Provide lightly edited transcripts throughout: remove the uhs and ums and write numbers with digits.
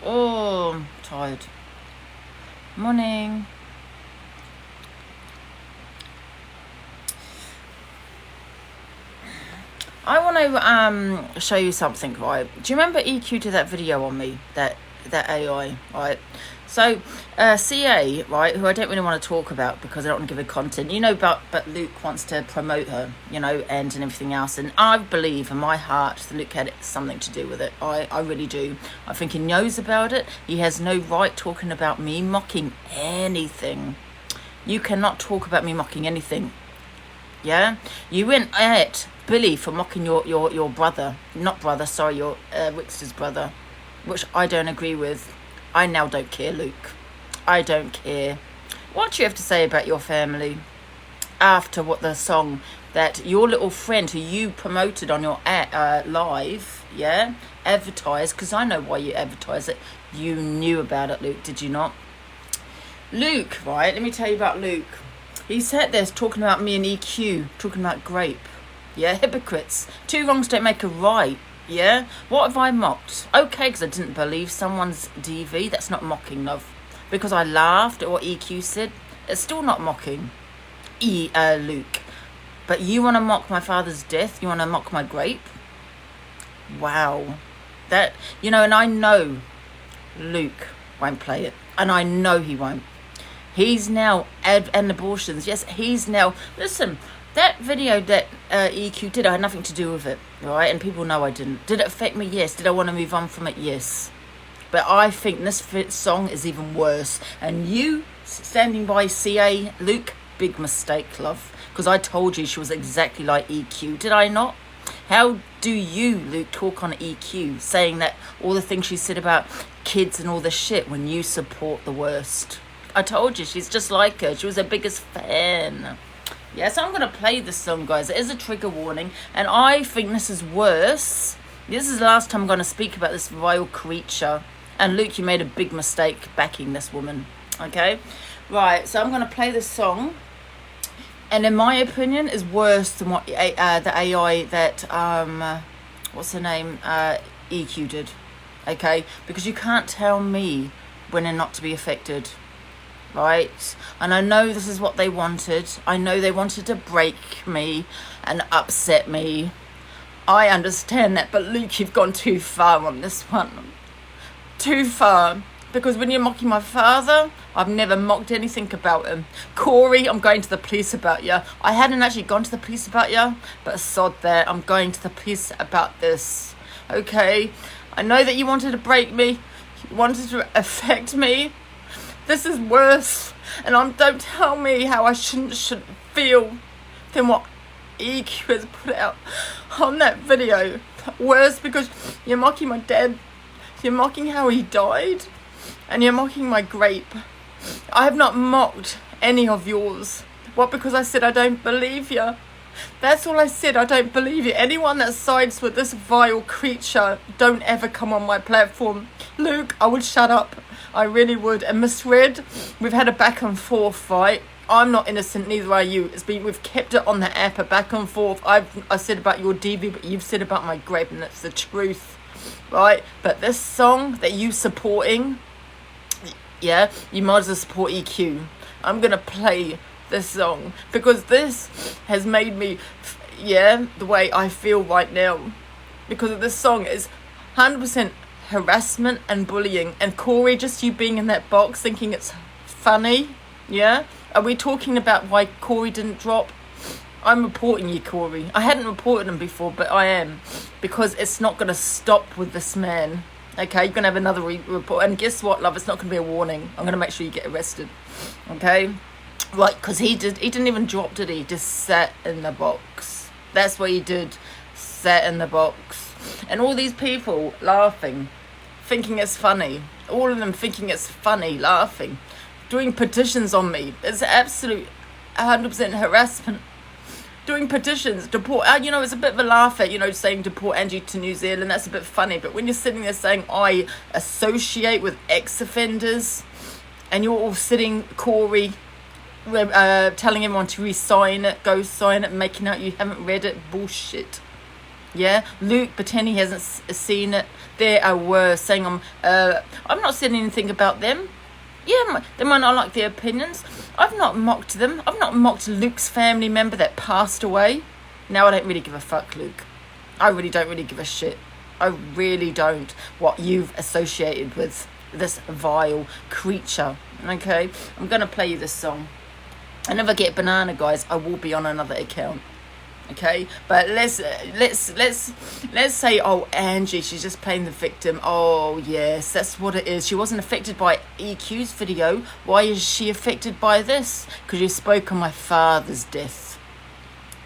Oh, I'm tired. Morning. I want to show you something, right? Do you remember EQ did that video on me, that AI, right? So CA, right, who I don't really want to talk about because I don't want to give her content, but Luke wants to promote her, and everything else. And I believe in my heart that Luke had something to do with it. I really do. I think he knows about it. He has no right talking about me mocking anything. You cannot talk about me mocking anything. Yeah? You went at Billy for mocking your brother. Not brother, sorry, your Wixter's brother. Which I don't agree with. I now don't care, Luke. I don't care. What do you have to say about your family after what the song that your little friend who you promoted on your live, yeah, advertised, because I know why you advertise it. You knew about it, Luke, did you not? Luke, right, let me tell you about Luke. He sat there talking about me and EQ, talking about Grape. Yeah, hypocrites. Two wrongs don't make a right. Yeah? What have I mocked? Okay, because I didn't believe someone's DV. That's not mocking, love. Because I laughed at what EQ said. It's still not mocking. Luke. But you want to mock my father's death? You want to mock my Grape? Wow. That, and I know Luke won't play it. And I know he won't. He's now and abortions. Yes, he's now. Listen, that video that EQ did, I had nothing to do with it, right? And people know I didn't. Did it affect me? Yes. Did I want to move on from it? Yes. But I think this song is even worse. And you standing by CA, Luke, big mistake, love. Because I told you she was exactly like EQ. Did I not? How do you, Luke, talk on EQ, saying that all the things she said about kids and all this shit when you support the worst? I told you, she's just like her. She was her biggest fan. Yeah, so I'm going to play this song, guys. It is a trigger warning, and I think this is worse. This is the last time I'm going to speak about this vile creature. And Luke, you made a big mistake backing this woman. Okay? Right, so I'm going to play this song. And in my opinion, is worse than what the AI that, what's her name, EQ did. Okay? Because you can't tell me when and not to be affected. Right? And I know this is what they wanted. I know they wanted to break me and upset me. I understand that, but Luke, you've gone too far on this one. Too far. Because when you're mocking my father, I've never mocked anything about him. Corey, I'm going to the police about you. I hadn't actually gone to the police about you, but sod that. I'm going to the police about this. Okay? I know that you wanted to break me. You wanted to affect me. This is worse, and don't tell me how I should feel than what EQ has put out on that video. Worse because you're mocking my dad, you're mocking how he died, and you're mocking my Grape. I have not mocked any of yours. What, because I said I don't believe you? That's all I said, I don't believe you. Anyone that sides with this vile creature, don't ever come on my platform. Luke, I would shut up. I really would. And Miss Red, we've had a back and forth fight. I'm not innocent, neither are you. We've kept it on the app, a back and forth. I said about your DV, but you've said about my Grape, and that's the truth, right? But this song that you supporting, yeah, you might as well support EQ. I'm gonna play this song because this has made me, the way I feel right now. Because this song is 100% harassment and bullying. And Corey, just you being in that box thinking it's funny, yeah? Are we talking about why Corey didn't drop? I'm reporting you, Corey. I hadn't reported him before, but I am. Because it's not going to stop with this man. Okay, you're going to have another report. And guess what, love? It's not going to be a warning. I'm going to make sure you get arrested. Okay? Right, because he didn't even drop, did he? He just sat in the box. That's what he did. Sat in the box. And all these people laughing, thinking it's funny. All of them thinking it's funny, laughing. Doing petitions on me. It's absolute 100% harassment. Doing petitions, deport, it's a bit of a laugh at, saying deport Angie to New Zealand. That's a bit funny. But when you're sitting there saying, I associate with ex-offenders, and you're all sitting, Corey, telling everyone to re-sign it, go sign it, making out you haven't read it, bullshit. Yeah, Luke pretend he hasn't seen it. There I were saying I'm not saying anything about them. Yeah, they might not like their opinions. I've not mocked them. I've not mocked Luke's family member that passed away. Now I don't really give a fuck, Luke. I really don't really give a shit. I really don't. What you've associated with this vile creature. Okay, I'm gonna play you this song. And if I get banana, guys, I will be on another account. Okay, but let's say, oh, Angie, she's just playing the victim. Oh yes, that's what it is. She wasn't affected by EQ's video. Why is she affected by this? Because you spoke on my father's death.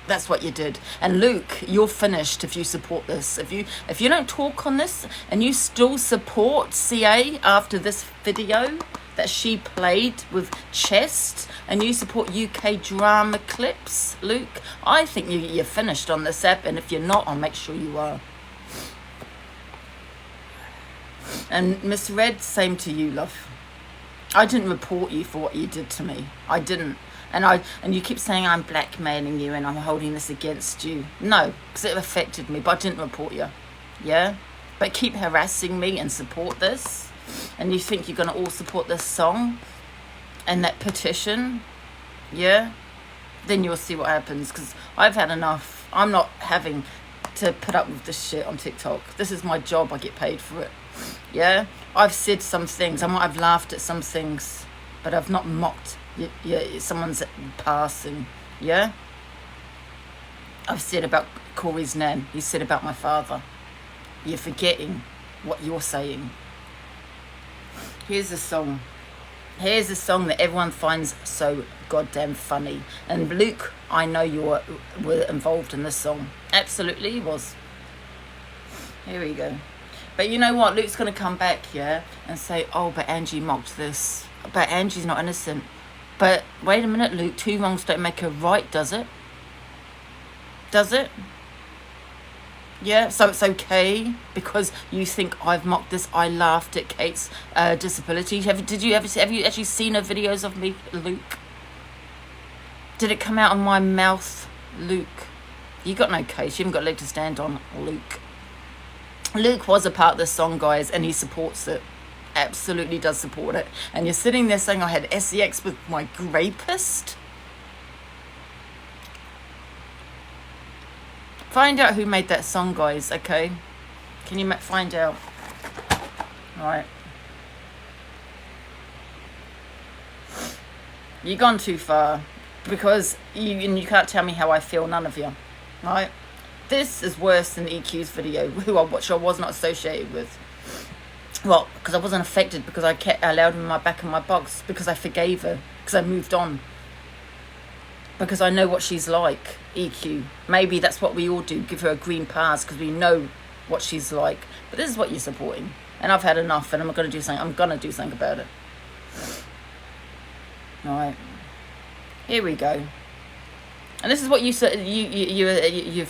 That's what you did. And Luke, you're finished if you support this. If you don't talk on this and you still support CA after this video that she played with Chest, and you support UK drama clips, Luke, I think you're finished on this app. And if you're not, I'll make sure you are. And Miss Red, same to you, love. I didn't report you for what you did to me. I didn't. And you keep saying I'm blackmailing you and I'm holding this against you. No, because it affected me, but I didn't report you. Yeah? But keep harassing me and support this. And you think you're going to all support this song and that petition. Yeah? Then you'll see what happens. Because I've had enough. I'm not having to put up with this shit on TikTok. This is my job. I get paid for it. Yeah? I've said some things. I might have laughed at some things. But I've not mocked someone's passing. Yeah, I've said about Corey's nan. You said about my father. You're forgetting what you're saying. Here's a song that everyone finds so goddamn funny. And Luke, I know you were involved in this song. Absolutely he was. Here we go. But you know what, Luke's going to come back, yeah, and say, oh, but Angie mocked this, but Angie's not innocent. But wait a minute, Luke, 2 wrongs don't make a right, does it? Does it? Yeah, so it's okay because you think I've mocked this. I laughed at Kate's disability. Have you actually seen her videos of me, Luke? Did it come out of my mouth, Luke? You got no case. You haven't got a leg to stand on, Luke. Luke was a part of this song, guys, and he supports it. Absolutely does support it. And you're sitting there saying I had sex with my rapist. Find out who made that song, guys, okay? Can you find out? All right. You've gone too far because you can't tell me how I feel, none of you. All right? This is worse than EQ's video, which I was not associated with. Well, because I wasn't affected, because I allowed him back in my box, because I forgave her, because I moved on. Because I know what she's like, EQ. Maybe that's what we all do, give her a green pass, because we know what she's like. But this is what you're supporting. And I've had enough, and I'm going to do something. I'm going to do something about it. All right. Here we go. And this is what you've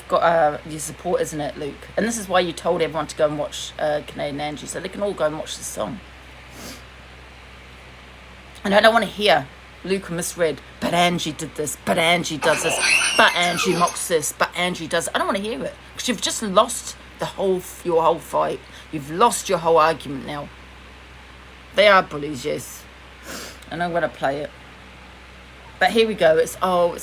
got your support, isn't it, Luke? And this is why you told everyone to go and watch Canadian Angie, so they can all go and watch this song. And I don't want to hear Luke and Miss Red, but Angie did this, but Angie does this, but Angie mocks this, but Angie does it. I don't want to hear it, because you've just lost your whole fight. You've lost your whole argument now. They are bullies, yes. And I'm going to play it. But here we go. It's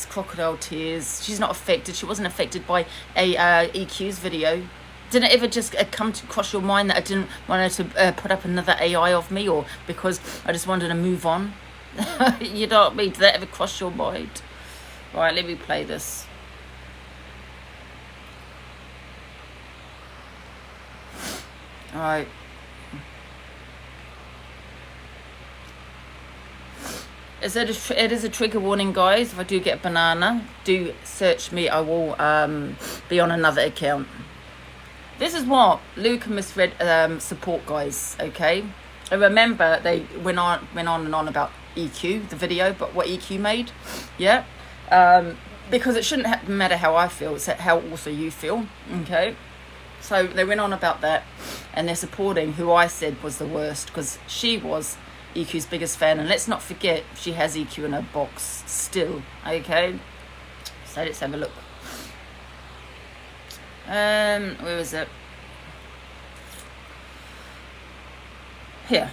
crocodile tears. She's not affected. She wasn't affected by EQ's video. Didn't it ever just come across your mind that I didn't want her to put up another AI of me, or because I just wanted to move on? You know what I mean? Did that ever cross your mind? Right, let me play this. All right. It is a trigger warning, guys. If I do get a banana, do search me. I will be on another account. This is what Luke and Miss Red support, guys. Okay. I remember they went on and on about EQ, the video, but what EQ made, yeah. Because it shouldn't matter how I feel; it's how also you feel. Okay. So they went on about that, and they're supporting who I said was the worst, because she was EQ's biggest fan, and let's not forget she has EQ in her box still. Okay, so let's have a look. Where is it? Here.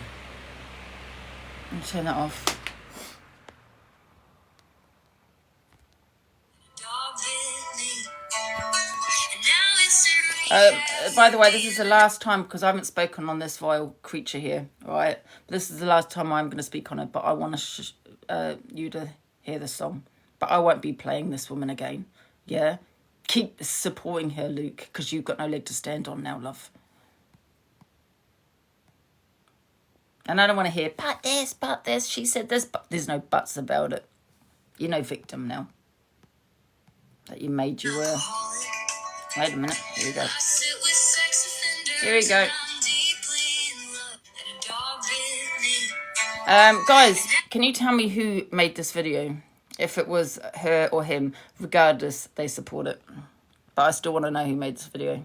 Let me turn that off. By the way, this is the last time, because I haven't spoken on this vile creature here, right? This is the last time I'm going to speak on it, but I want you to hear the song. But I won't be playing this woman again, yeah? Keep supporting her, Luke, because you've got no leg to stand on now, love. And I don't want to hear, but this, she said this, but there's no buts about it. You're no victim now. That you made you were. Wait a minute, here we go. Here we go. Guys, can you tell me who made this video? If it was her or him, regardless, they support it. But I still want to know who made this video.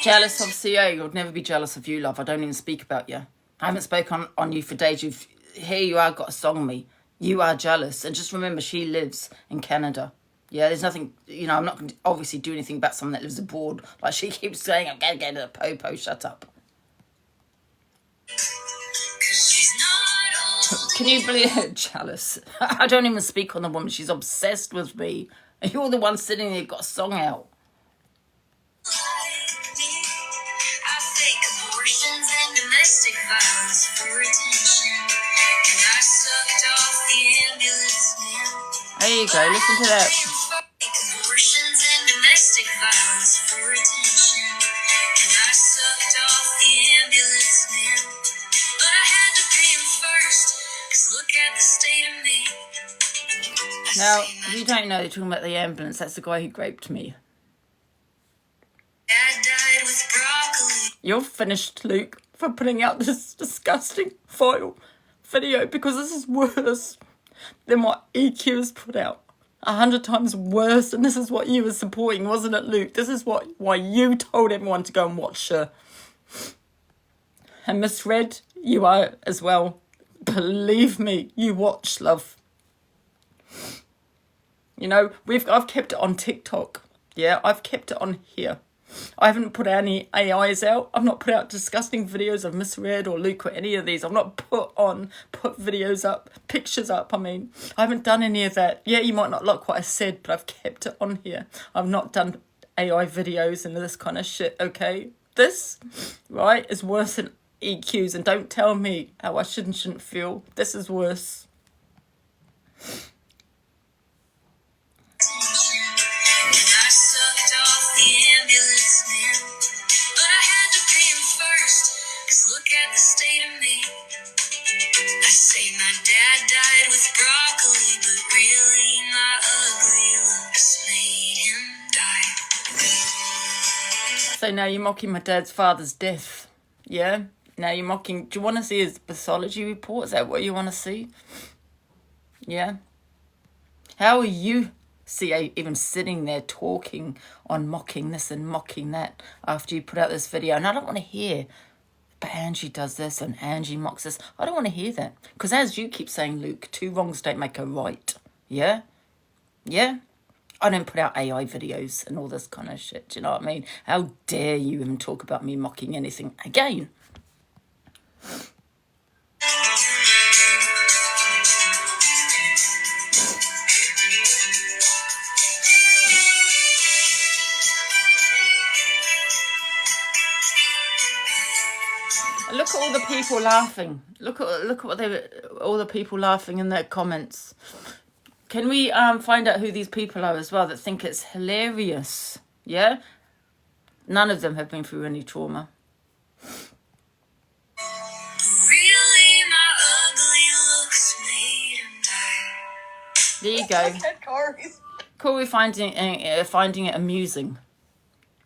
Jealous of CA, I would never be jealous of you, love. I don't even speak about you. I haven't spoken on you for days. Here you are, got a song me. You are jealous. And just remember, she lives in Canada. Yeah, there's nothing, I'm not going to obviously do anything about someone that lives abroad. Like she keeps saying, I'm going to get to the popo, shut up. Can you believe it? Jealous. I don't even speak on the woman. She's obsessed with me. And you're the one sitting there, got a song out. There you go, listen to that. Now, if you don't know, they're talking about the ambulance. That's the guy who raped me. You're finished, Luke, for putting out this disgusting vile video, because this is worse than what EQ's put out. 100 times worse, and this is what you were supporting, wasn't it, Luke? This is why you told everyone to go and watch her. And Miss Red, you are as well. Believe me, you watch, love. I've kept it on TikTok. Yeah, I've kept it on here. I haven't put any AIs out. I've not put out disgusting videos of Miss Red or Luke or any of these. I've not put videos up, pictures up. I haven't done any of that. Yeah, you might not like what I said, but I've kept it on here. I've not done AI videos and this kind of shit, okay? This, right, is worse than EQs. And don't tell me how I shouldn't feel. This is worse. So now you're mocking my father's death, yeah? Now you're mocking... Do you want to see his pathology report? Is that what you want to see? Yeah? How are you, CA, even sitting there talking on mocking this and mocking that after you put out this video? And I don't want to hear, but Angie does this and Angie mocks this. I don't want to hear that. Because as you keep saying, Luke, 2 wrongs don't make a right. Yeah? Yeah? I don't put out AI videos and all this kind of shit. Do you know what I mean? How dare you even talk about me mocking anything again? Look at all the people laughing. Look at what all the people laughing in their comments. Can we find out who these people are as well that think it's hilarious? Yeah? None of them have been through any trauma. There you go. Corey finding it amusing.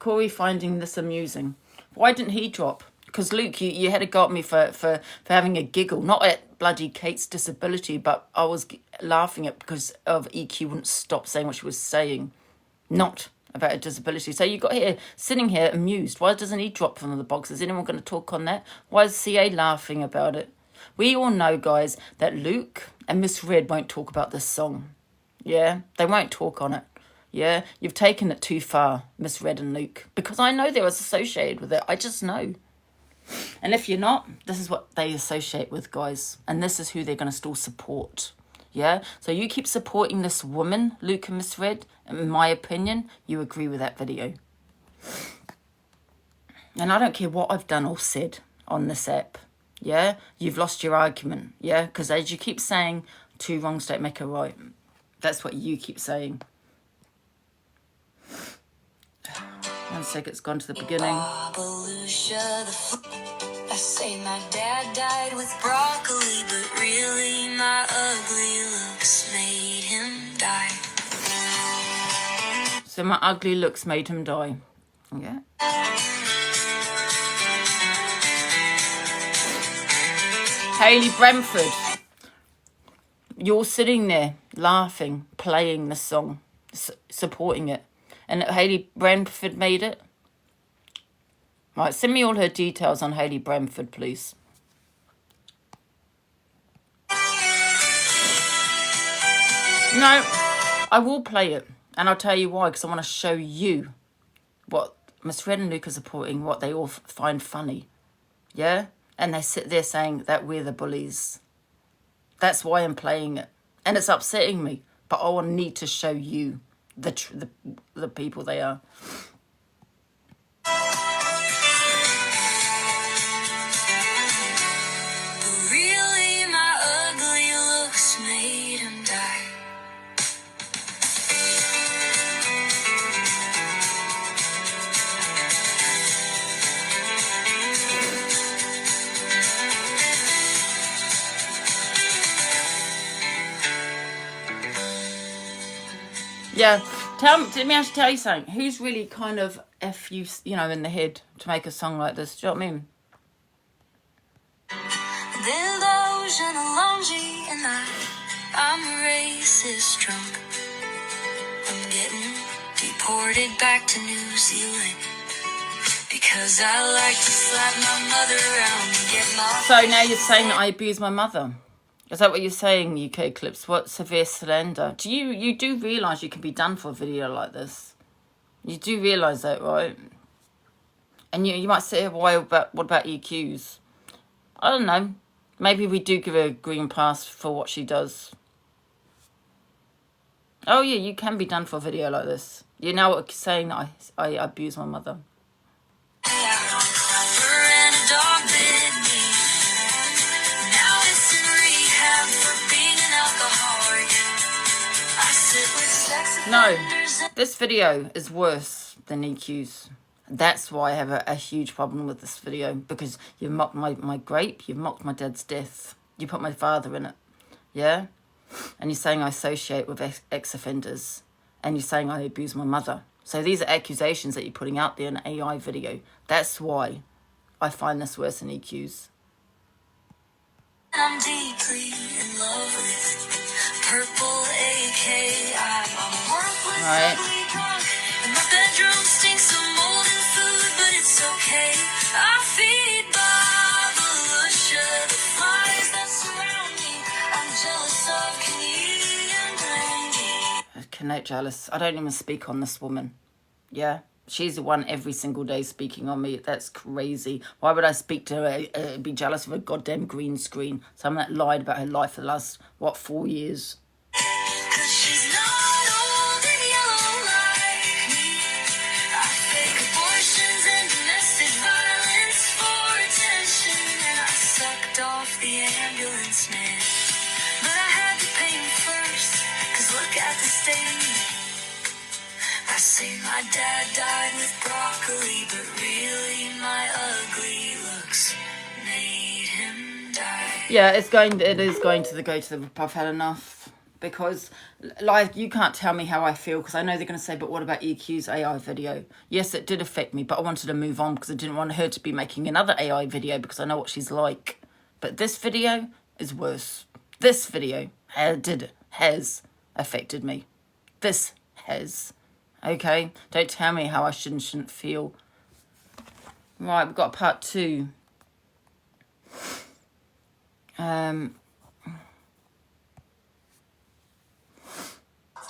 Corey finding this amusing. Why didn't he drop? Because Luke, you had to go at me for having a giggle, not at bloody Kate's disability, but I was laughing at because of EQ wouldn't stop saying what she was saying, not about a disability. So you got here, sitting here amused. Why doesn't he drop from the box? Is anyone going to talk on that? Why is CA laughing about it? We all know, guys, that Luke and Miss Red won't talk about this song. Yeah, they won't talk on it. Yeah, you've taken it too far, Miss Red and Luke, because I know they was associated with it. I just know. And if you're not, this is what they associate with, guys. And this is who they're going to still support. Yeah? So you keep supporting this woman, Luke and Miss Red. In my opinion, you agree with that video. And I don't care what I've done or said on this app. Yeah? You've lost your argument. Yeah? Because as you keep saying, two wrongs don't make a right. That's what you keep saying. 1 sec, it's gone to the beginning. I say my dad died with broccoli, but really my ugly looks made him die. So my ugly looks made him die. Yeah. Hayley Brentford, you're sitting there laughing, playing the song, supporting it. And Hayley Brentford made it. Right, send me all her details on Hayley Brentford, please. No, I will play it. And I'll tell you why, because I want to show you what Miss Red and Luke are supporting, what they all find funny. Yeah? And they sit there saying that we're the bullies. That's why I'm playing it. And it's upsetting me. But I will need to show you the people they are. Really, my ugly looks made him die. Yeah, let me actually tell you something. Who's really kind of F you, in the head to make a song like this? Do you know what I mean? I'm a racist drunk. I'm getting deported back to New Zealand because I like to slap my mother around and get my... So now you're saying that I abuse my mother? Is that what you're saying, UK Clips? What severe slander? You do realise you can be done for a video like this? You do realise that, right? And you might say, what about EQs? I don't know. Maybe we do give her a green pass for what she does. Oh yeah, you can be done for a video like this. You're now saying that I abuse my mother. No, this video is worse than EQ's. That's why I have a huge problem with this video, because you've mocked my grape, you've mocked my dad's death, you put my father in it, yeah? And you're saying I associate with ex-offenders, and you're saying I abuse my mother. So these are accusations that you're putting out there in an AI video. That's why I find this worse than EQ's. I'm deeply in love with purple AK. I'm worthless, ugly drunk, and my bedroom stinks of mold and food, but it's okay. I feed Babalusha the flies that surround me. I'm jealous of Canadian brandy. Cannot jealous. I don't even speak on this woman. Yeah. She's the one every single day speaking on me. That's crazy. Why would I speak to her, be jealous of a goddamn green screen? Someone that lied about her life for the last, 4 years? My dad died with broccoli, but really my ugly looks made him die. Yeah, it is going to the I've had enough. because, like, you can't tell me how I feel, because I know they're going to say, but what about EQ's AI video? Yes, it did affect me, but I wanted to move on because I didn't want her to be making another AI video, because I know what she's like. But this video is worse. This video has affected me. This has. Okay? Don't tell me how I shouldn't feel. Right, we've got part 2.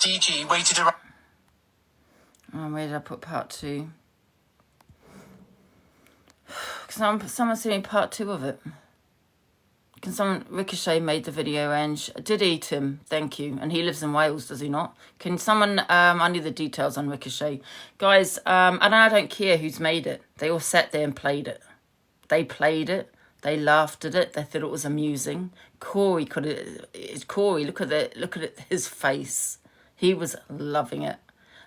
DG waited around. Oh, where did I put part 2? Can someone see me part 2 of it? Can someone... Ricochet made the video and did eat him. Thank you. And he lives in Wales, does he not? Can someone... I need the details on Ricochet. Guys, and I don't care who's made it. They all sat there and played it. They played it. They laughed at it. They thought it was amusing. Corey could have... Corey, look at his face. He was loving it.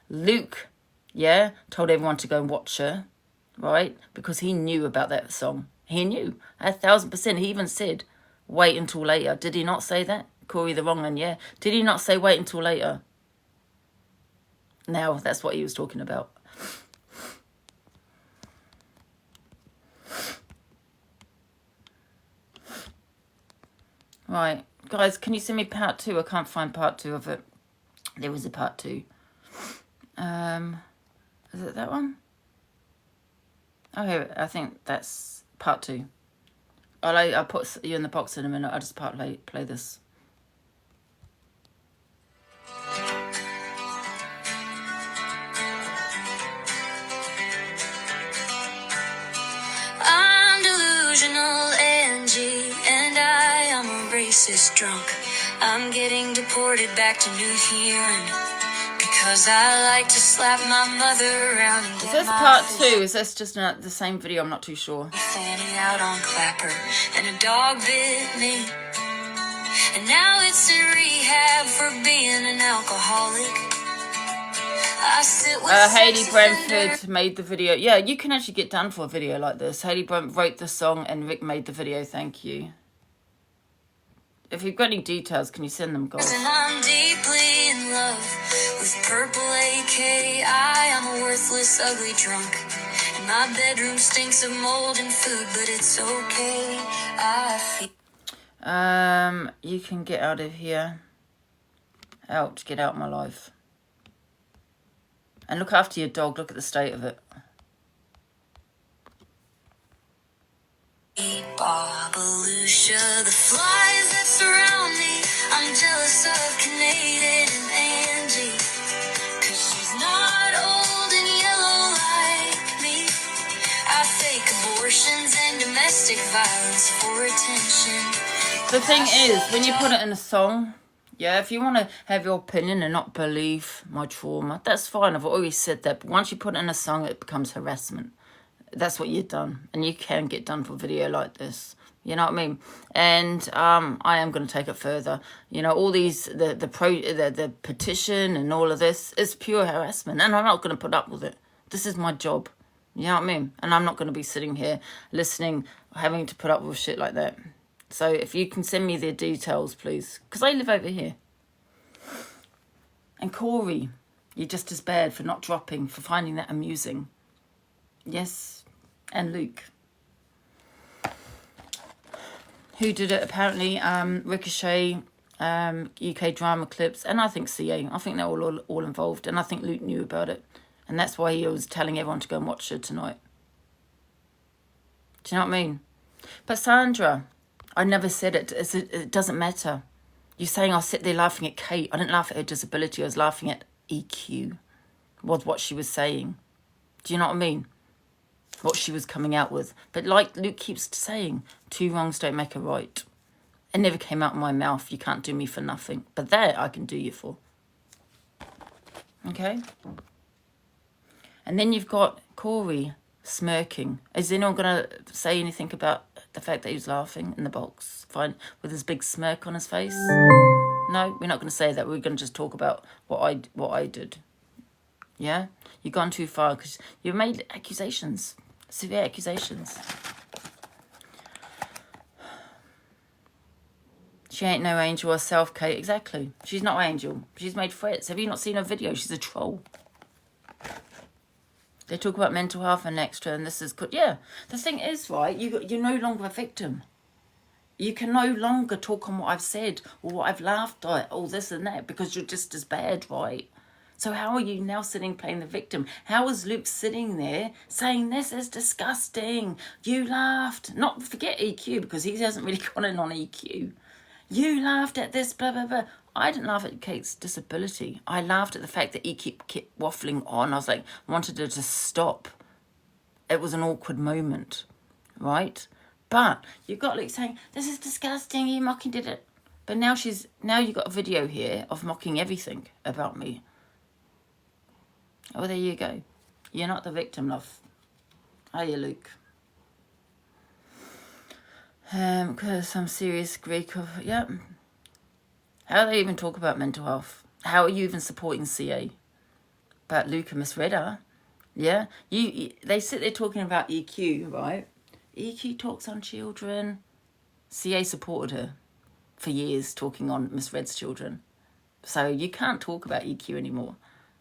Luke, yeah, told everyone to go and watch her, right? Because he knew about that song. He knew. 1,000%. He even said, wait until later. Did he not say that? Corey the wrong one, yeah. Did he not say wait until later? Now, that's what he was talking about. Right. Guys, can you send me part 2? I can't find part 2 of it. There was a part 2. Is it that one? Okay, I think that's part 2. I'll put you in the box in a minute. I'll just play this. I'm delusional Angie, and I am a racist drunk. I'm getting deported back to New Zealand because I like to slap my mother around and Is this part 2? Is this just the same video? I'm not too sure. Fanny out on Clapper, and a dog bit me, and now it's in rehab for being an alcoholic. I sit with Hayley Brentford made the video. Yeah, you can actually get done for a video like this. Hayley Brentford wrote the song and Rick made the video. Thank you. If you've got any details, can you send them, guys? And I'm deeply in love with purple AK. I am a worthless, ugly drunk, and my bedroom stinks of mold and food, but it's okay. I feel... You can get out of here. Get out of my life. And look after your dog. Look at the state of it. Babalucia, the flies that surround me. I'm jealous of Canadian and Angie, 'cause she's not old and yellow like me. I fake abortions and domestic violence for attention. The thing is, when you put it in a song, yeah, if you want to have your opinion and not believe my trauma, that's fine. I've always said that. But once you put it in a song, it becomes harassment. That's what you've done. And you can get done for a video like this. You know what I mean? And I am going to take it further. You know, all these, the petition and all of this is pure harassment. And I'm not going to put up with it. This is my job. You know what I mean? And I'm not going to be sitting here listening, having to put up with shit like that. So if you can send me their details, please. Because I live over here. And Corey, you're just as bad for not dropping, for finding that amusing. Yes. And Luke. Who did it? Apparently, Ricochet, UK Drama Clips, and I think CA. I think they're all involved. And I think Luke knew about it. And that's why he was telling everyone to go and watch it tonight. Do you know what I mean? But Sandra... I never said it. It doesn't matter. You're saying I'll sit there laughing at Kate. I didn't laugh at her disability. I was laughing at EQ. Was what she was saying. Do you know what I mean? What she was coming out with. But like Luke keeps saying, 2 wrongs don't make a right. It never came out of my mouth. You can't do me for nothing. But that I can do you for. Okay? And then you've got Corey smirking. Is anyone going to say anything about the fact that he was laughing in the box? Fine. With his big smirk on his face? No, we're not going to say that. We're going to just talk about what I did. Yeah? You've gone too far because you've made accusations. Severe accusations. She ain't no angel herself, Kate. Exactly. She's not an angel. She's made threats. Have you not seen her video? She's a troll. They talk about mental health and extra, and this is good. Yeah. The thing is, right, you're no longer a victim. You can no longer talk on what I've said or what I've laughed at, all this and that, because you're just as bad, right? So how are you now sitting playing the victim? How is Luke sitting there saying, this is disgusting, you laughed? Not forget EQ, because he hasn't really gone in on EQ. You laughed at this, blah, blah, blah. I didn't laugh at Kate's disability. I laughed at the fact that EQ kept waffling on. I was like, wanted her to stop. It was an awkward moment, right? But you've got Luke saying, this is disgusting, you mocking did it. But now you've got a video here of mocking everything about me. Oh, there you go. You're not the victim, love. Are you, Luke? Because some serious Greek of, yeah. How do they even talk about mental health? How are you even supporting CA? But Luke and Miss Redder, yeah. They sit there talking about EQ, right? EQ talks on children. CA supported her for years talking on Miss Red's children. So you can't talk about EQ anymore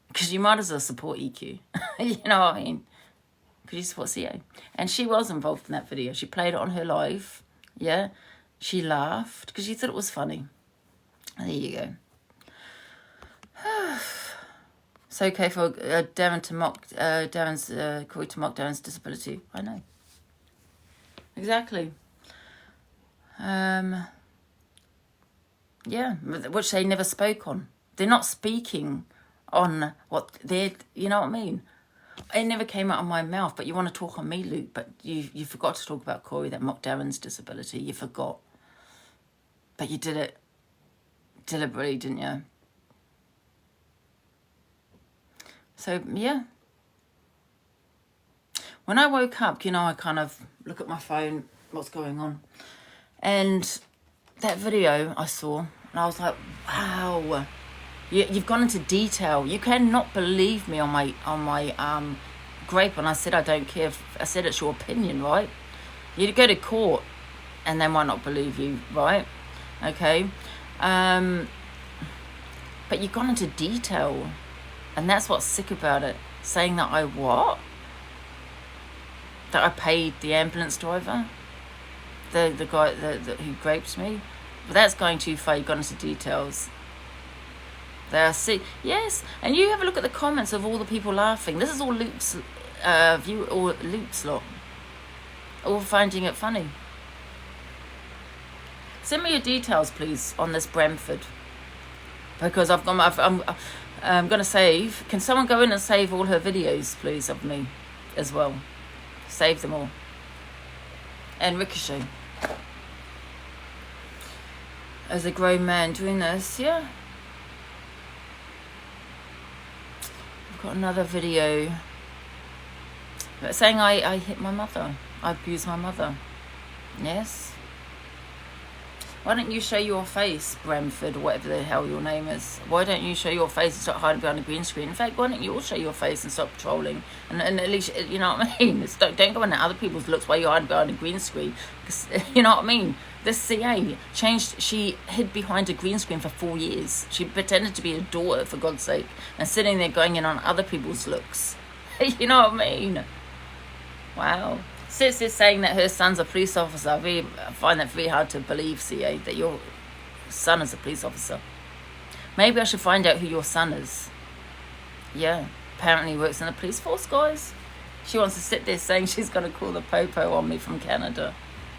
because you might as well support EQ. You know what I mean? Because you support CA. And she was involved in that video. She played it on her live. Yeah. She laughed because she thought it was funny. There you go. It's okay for Darren to mock Corey to mock Darren's disability. I know. Exactly. Yeah, which they never spoke on. They're not speaking on what they're, you know what I mean? It never came out of my mouth, but you want to talk on me, Luke, but you forgot to talk about Corey that mocked Darren's disability. You forgot. But you did it deliberately, didn't you? So, yeah. When I woke up, you know, I kind of look at my phone, what's going on. And that video I saw, and I was like, wow, you've gone into detail. You cannot believe me on my grape when I said I don't care. I said it's your opinion, right? You'd go to court and they might not believe you, right? Okay. But you've gone into detail. And that's what's sick about it. Saying that I what? That I paid the ambulance driver? The guy who raped me? But that's going too far. You've gone into details. Yes, and you have a look at the comments of all the people laughing. This is all Luke's view, or Luke's lot. All finding it funny. Send me your details, please, on this Brentford. Because I'm going to save. Can someone go in and save all her videos, please, of me as well? Save them all. And Ricochet. As a grown man doing this, yeah. I've got another video saying I hit my mother. I abused my mother. Yes. Why don't you show your face, Brentford, or whatever the hell your name is? Why don't you show your face and stop hiding behind a green screen? In fact, why don't you all show your face and stop trolling? And at least, you know what I mean? Don't go into other people's looks while you're hiding behind a green screen. You know what I mean? This CA changed, she hid behind a green screen for 4 years. She pretended to be a daughter, for God's sake, and sitting there going in on other people's looks. You know what I mean? Wow. Sis is saying that her son's a police officer. I find that very hard to believe, CA, that your son is a police officer. Maybe I should find out who your son is. Yeah, apparently he works in the police force, guys. She wants to sit there saying she's going to call the popo on me from Canada.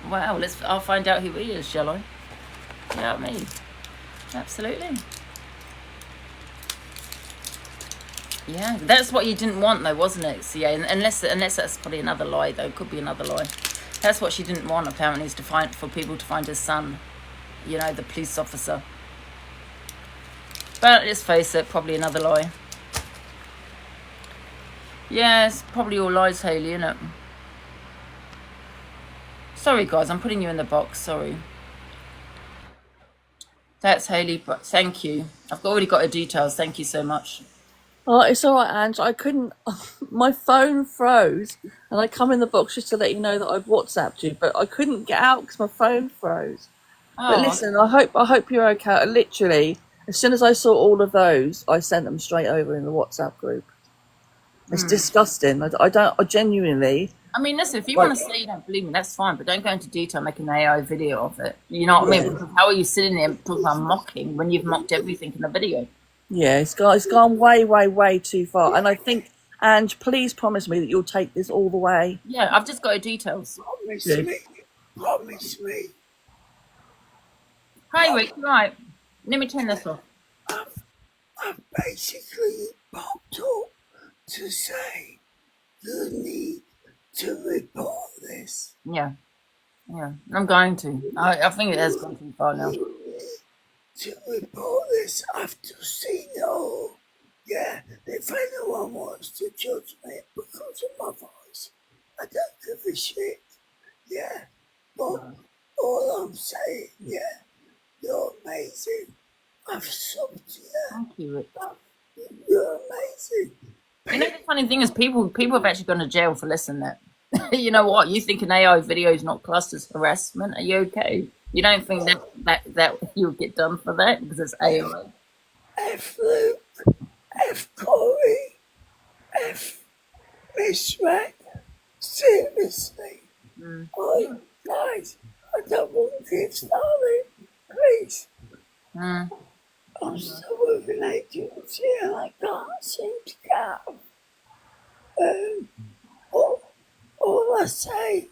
Wow, I'll find out who he is, shall I? You know what I mean? Absolutely. Yeah, that's what you didn't want, though, wasn't it, CA? Unless that's probably another lie, though. Could be another lie. That's what she didn't want, apparently, is for people to find her son. You know, the police officer. But let's face it, probably another lie. Yeah, it's probably all lies, Hayley, isn't it? Sorry, guys, I'm putting you in the box. Sorry. That's Hayley, but thank you. I've already got her details. Thank you so much. Oh, it's all right, Ange. I couldn't. My phone froze, and I come in the box just to let you know that I've WhatsApped you, but I couldn't get out because my phone froze. But Oh, listen, I hope you're okay. Literally, as soon as I saw all of those, I sent them straight over in the WhatsApp group. It's disgusting. I genuinely I mean, listen, if you like. want to say you don't believe me, that's fine, but don't go into detail making an AI video of it. You know what I mean? Yeah, Because how are you sitting there talking about mocking when you've mocked everything in the video? yeah, it's gone way, way, way too far. And I think, Ange, please promise me that you'll take this all the way. Yeah, I've just got your details. Promise Good. me. Promise me. Hi, Rick, right. Let me turn this off. I've basically popped up to say the need to report this. Yeah, yeah, I'm going to. I think it has gone too far now. To report this after seeing it all. Yeah, if anyone wants to judge me because of my voice, I don't give a shit. Yeah, but all I'm saying, yeah, you're amazing. I've subbed to you. Thank you, Rick. You're amazing. You know, the funny thing is people have actually gone to jail for listening to that. You know what? You think an AI video is not classed as harassment? Are you okay? You don't think that you'll get done for that because it's AI? F Luke, F Corey, F Miss Red. Seriously. Oh, guys, I don't want to get started. Please. Mm. I'm still with an agency and I can't seem to get all I say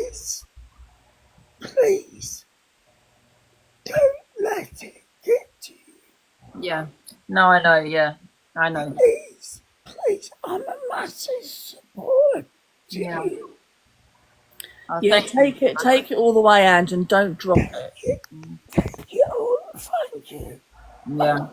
is, please, don't let it get to you. Yeah. No, I know. Yeah, I know. Please, I'm a massive support to Yeah. you. Oh, Yeah, thank you. take it all the way, Ange, and don't drop it. Thank you all, thank you. Yeah.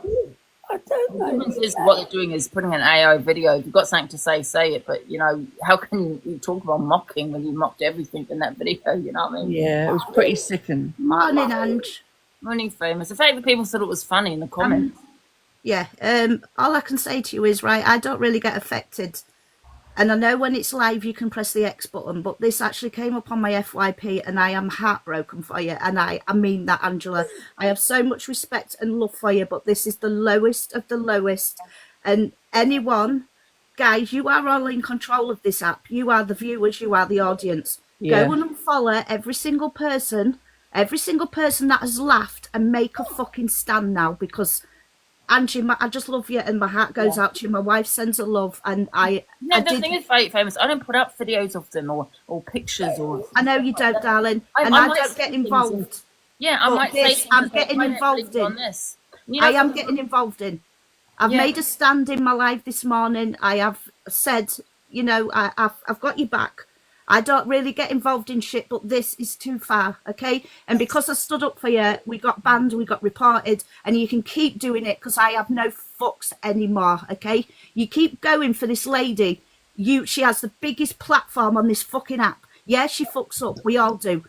I don't The know. difference is what they're doing is putting an AI video. If you've got something to say it. But, you know, how can you talk about mocking when you mocked everything in that video? You know what I mean? Yeah, it was pretty sickening. Morning, Ange. Morning, famous. The fact that people thought it was funny in the comments. Yeah, all I can say to you is, right, I don't really get affected. And I know when it's live, you can press the X button, but this actually came up on my FYP and I am heartbroken for you. And I mean that, Angela. I have so much respect and love for you, but this is the lowest of the lowest. And anyone, guys, you are all in control of this app. You are the viewers, you are the audience. Yeah. Go and unfollow every single person that has laughed and make a fucking stand now, because Angie, I just love you and my heart goes out to you. My wife sends her love and No, the thing is, famous. I don't put up videos of them or pictures or. I know you don't, darling, and I I might don't say get things involved. Yeah, I But might say this, things I'm like, getting "Why don't involved click on in. this?" You know, I am getting involved in. I've Yeah. made a stand in my life this morning. I have said, you know, I've got your back. I don't really get involved in shit, but this is too far, okay? And because I stood up for you, we got banned, we got reported, and you can keep doing it because I have no fucks anymore, okay? You keep going for this lady. She has the biggest platform on this fucking app. Yeah, she fucks up. We all do.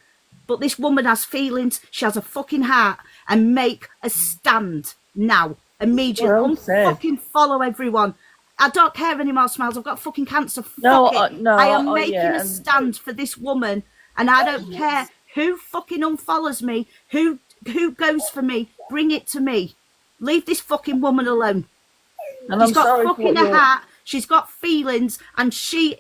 But this woman has feelings. She has a fucking heart. And make a stand now, immediately. Well said. Fucking follow everyone. I don't care anymore, Smiles. I've got fucking cancer. No, Fuck it. no, I am making yeah, a and- stand for this woman, and I don't care who fucking unfollows me, who goes for me. Bring it to me. Leave this fucking woman alone. And She's I'm got sorry for fucking what a you're. heart. She's got feelings, and she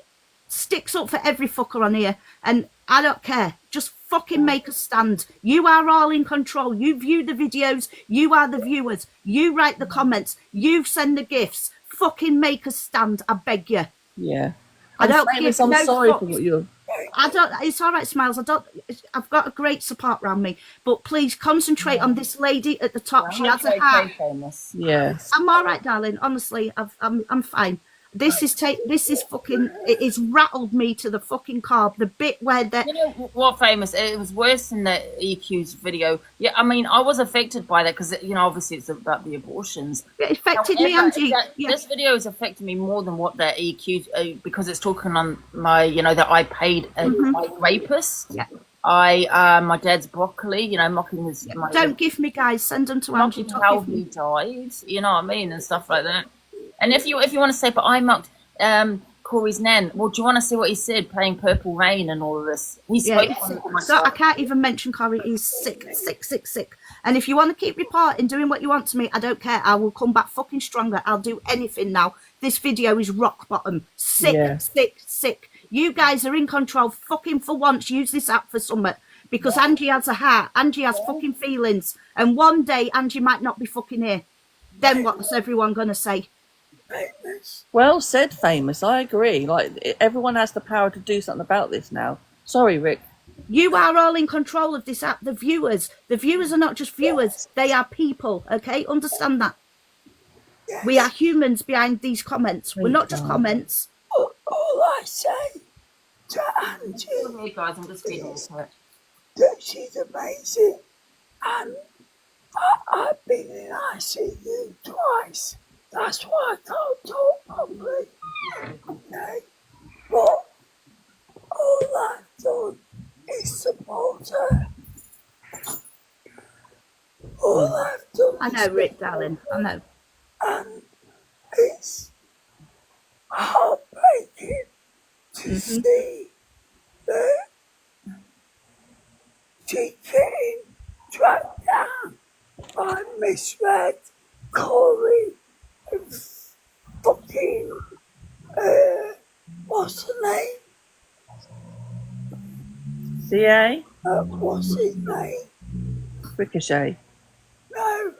sticks up for every fucker on here. And I don't care. Just fucking make a stand. You are all in control. You view the videos. You are the viewers. You write the comments. You send the gifts. Fucking make a stand. I beg you. Yeah. I don't famous, give I'm no sorry for fucks. what you're. I don't. It's all right, Smiles. I've got a great support around me, but please concentrate on this lady at the top. She has a heart. famous. Yes. I'm all right, darling. Honestly, I'm fine. This is fucking. It has rattled me to the fucking core. The bit where that. You know what, famous? It was worse than the EQ's video. Yeah, I mean, I was affected by that because, you know, obviously it's about the abortions. It affected me, However, Angie. Yeah. This video has affected me more than what the EQ's because it's talking on my, you know, that I paid a my rapist. Yeah. My dad's broccoli, you know, mocking his. My, Don't give me, guys. Send them to Angie. mocking Don't how give me. he died. You know what I mean, and stuff like that. And if you want to say, but I mocked Corey's nan. Well, do you want to see what he said, playing Purple Rain and all of this? He Yeah, spoke on my so I side. can't even mention Corey. He's sick. And if you want to keep reporting, doing what you want to me, I don't care. I will come back fucking stronger. I'll do anything now. This video is rock bottom. Sick, Yeah. sick. You guys are in control. Fucking for once, use this app for something. Because Angie has a heart. Angie has fucking feelings. And one day, Angie might not be fucking here. Then what's everyone going to say? Well said, Famous. I agree. Like, everyone has the power to do something about this now. Sorry, Rick. You are all in control of this app. The viewers are not just viewers. They are people, okay? Understand that. We are humans behind these comments. We're not just comments. All I say to Angie Hey guys, I'm just feeding this to it. that she's amazing, and I've been in ICU twice. That's why I can't talk properly. Okay, but all I've done is support her. All I've done. I know, Rick, darling. I know. And it's heartbreaking to see that she's getting dragged down by misread Corey and fucking what's her name? CA? What's his name? Ricochet. No,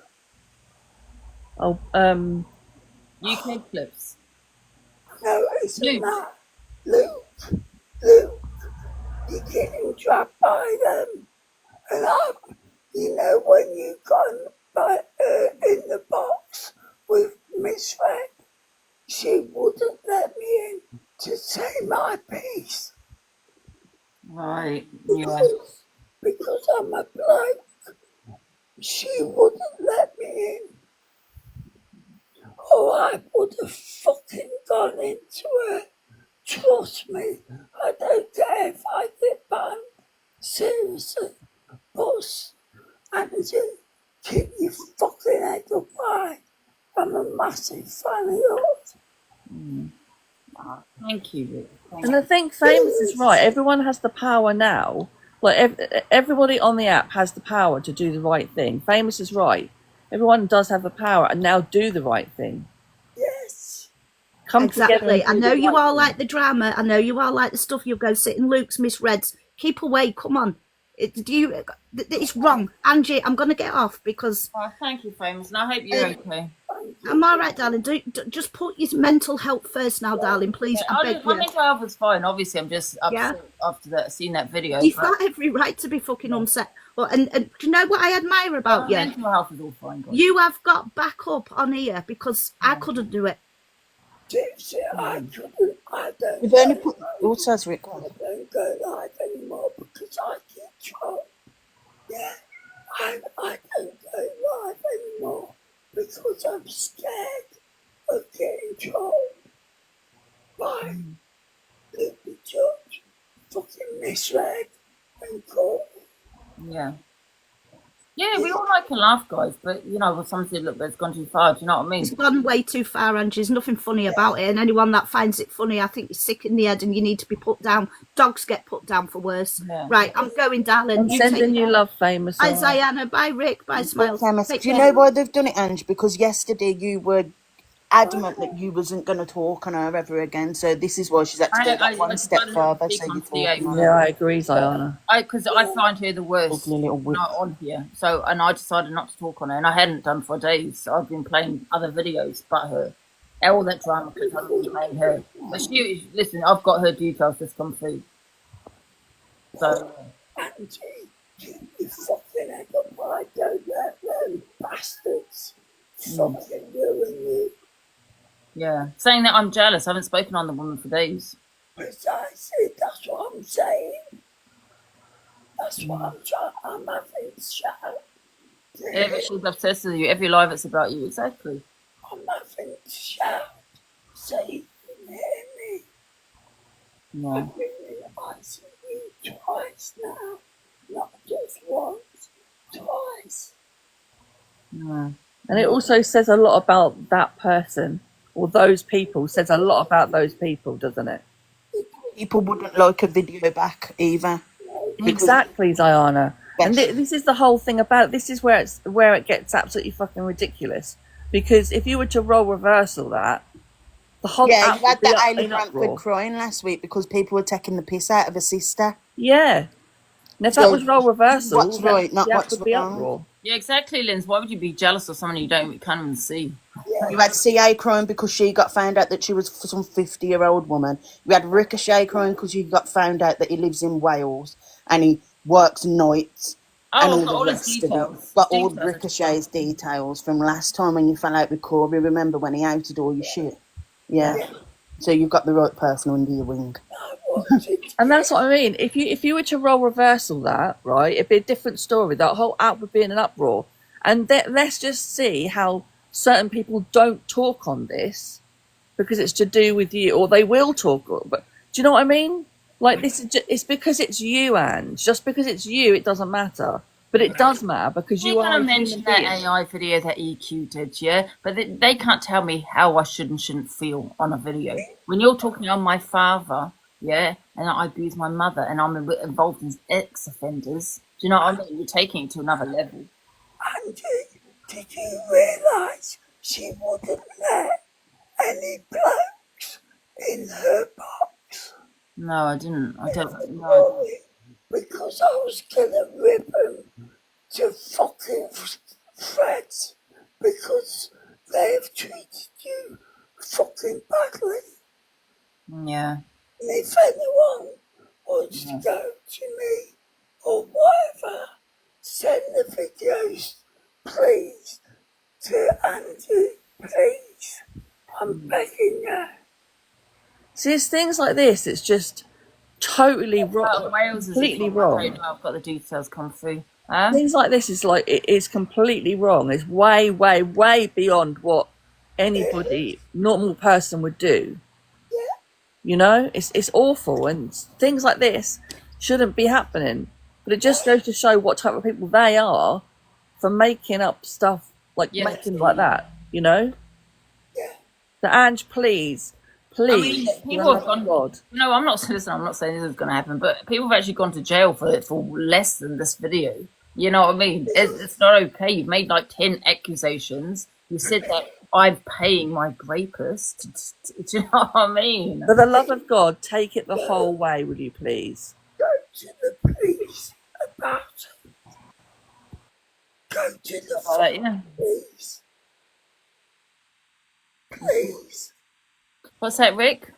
Oh, UK clips. no, it's Luke. not. Luke, you're getting dragged by them. And you know, when you got in the box with Miss Red, she wouldn't let me in to say my piece Right. Yeah. because I'm a bloke. She wouldn't let me in. Or I would have fucking gone into her. Trust me, I don't care if I get banned. Seriously. Boss, Angie, keep your fucking head up high. I'm a massive fan of yours. Thank you, Rick. Thank and you. I think Famous is right. Everyone has the power now. Like, everybody on the app has the power to do the right thing. Famous is right. Everyone does have the power, and now do the right thing. Yes. Come together. Exactly. and I do know the you right all thing. like the drama. I know you all like the stuff. You'll go sit in Luke's misreads. Keep away. Come on. It's wrong. Angie, I'm going to get off because Oh, thank you, Famous, and I hope you're okay. I'm all right, darling. Just put your mental health first now, darling. Please, I beg My you. mental health is fine. Obviously, I'm just Yeah. upset after seeing that video. You've but got every right to be fucking upset. Well, and do you know what I admire my about you? mental health is all fine, guys. You have got backup on here because I couldn't do it. Gypsy, I couldn't, I don't You've only go put live. also Rick. I don't go live anymore because I get trolled. Yeah, I don't go live anymore because I'm scared of getting trolled by the judge, fucking misread and caught. Yeah. Yeah, we all like a laugh, guys, but you know, some say, look, it's gone too far. Do you know what I mean? It's gone way too far, Angie. There's nothing funny about it. And anyone that finds it funny, I think you're sick in the head and you need to be put down. Dogs get put down for worse. Yeah. Right, I'm going, darling. I'm You sending take you care. love, Famous. Bye, all right. Ziana. Bye, Rick. Bye, Smiles. Take Do you care. know why they've done it, Ange? Because yesterday you were adamant that you wasn't going to talk on her ever again. So this is why she's had to go that one step decided not to further. speak So on you CA, talk. Mum. Yeah, I agree, Ziana. Because I find her the worst Ugly little whip. not on here. So, and I decided not to talk on her, and I hadn't done for days. So I've been playing other videos, but her. All that drama because I've been playing her. But listen, I've got her details just come through. So, Angie, keep your fucking head up. I don't let them bastards fucking ruin you. yeah. Saying that I'm jealous, I haven't spoken on the woman for days. Precisely, that's what I'm saying. That's what I'm trying. I'm having a shout. If she's obsessed with you, every live it's about you. Exactly. I'm having a shout. So you can hear me. Yeah. I've been in ICU twice now. Not just once, twice. Yeah. And it also says a lot about that person or those people says a lot about those people, doesn't it? People wouldn't like a video back either. Exactly, Ziana. And Yes. this is the whole thing about it. This is where it gets absolutely fucking ridiculous. Because if you were to role reversal that, the whole Yeah, app you had would be that up Ailey in Brantford uproar. crying last week because people were taking the piss out of her sister. Yeah. And if that So, was role reversal, what's then right, not the app what's would be wrong. uproar. Yeah, exactly, Linz. Why would you be jealous of someone you can't even see? You had CA crying because she got found out that she was some 50-year-old woman. You had Ricochet crying because he got found out that he lives in Wales and he works nights and Oh, all I've got all the his rest of it. details. Got all Details. Ricochet's details from last time when you fell out with Corey. Remember when he outed all your shit? Yeah. So you've got the right person under your wing. And that's what I mean. If you were to role reversal that, right, it'd be a different story. That whole app would be in an uproar. And let's just see how certain people don't talk on this because it's to do with you, or they will talk. But do you know what I mean? Like this is it's because it's you, Anne. Just because it's you, it doesn't matter. But it does matter because We're you are going a to human mention that being. AI video that EQ did, yeah? But they can't tell me how I should and shouldn't feel on a video. When you're talking on my father, yeah, and I abuse my mother and I'm involved in ex-offenders, do you know what I mean? You're taking it to another level. Andy, did you realise she wouldn't let any blokes in her box? No, I didn't. I don't know. Because I was gonna rip them to fucking shreds because they have treated you fucking badly. Yeah. And if anyone wants to go to me or whatever, send the videos, please, to Andy, please. I'm begging you. See, it's things like this. It's just totally wrong, Wales is completely I wrong. don't know. I've got the details come through. Huh? Things like this is like it is completely wrong. It's way, way, way beyond what anybody normal person would do. You know, it's awful, and things like this shouldn't be happening. But it just goes to show what type of people they are for making up stuff making like that. You know. So Ange, please, I mean, please, for the people love have of gone. God. No, I'm not. Listen, I'm not saying this is going to happen, but people have actually gone to jail for less than this video. You know what I mean? It's not okay. You've made like 10 accusations. You said that I'm paying my rapist. Do you know what I mean? For the love of God, take it the whole way, will you please? Go to the police about it. Go to the Like that, yeah. police. Please, What's that, Rick?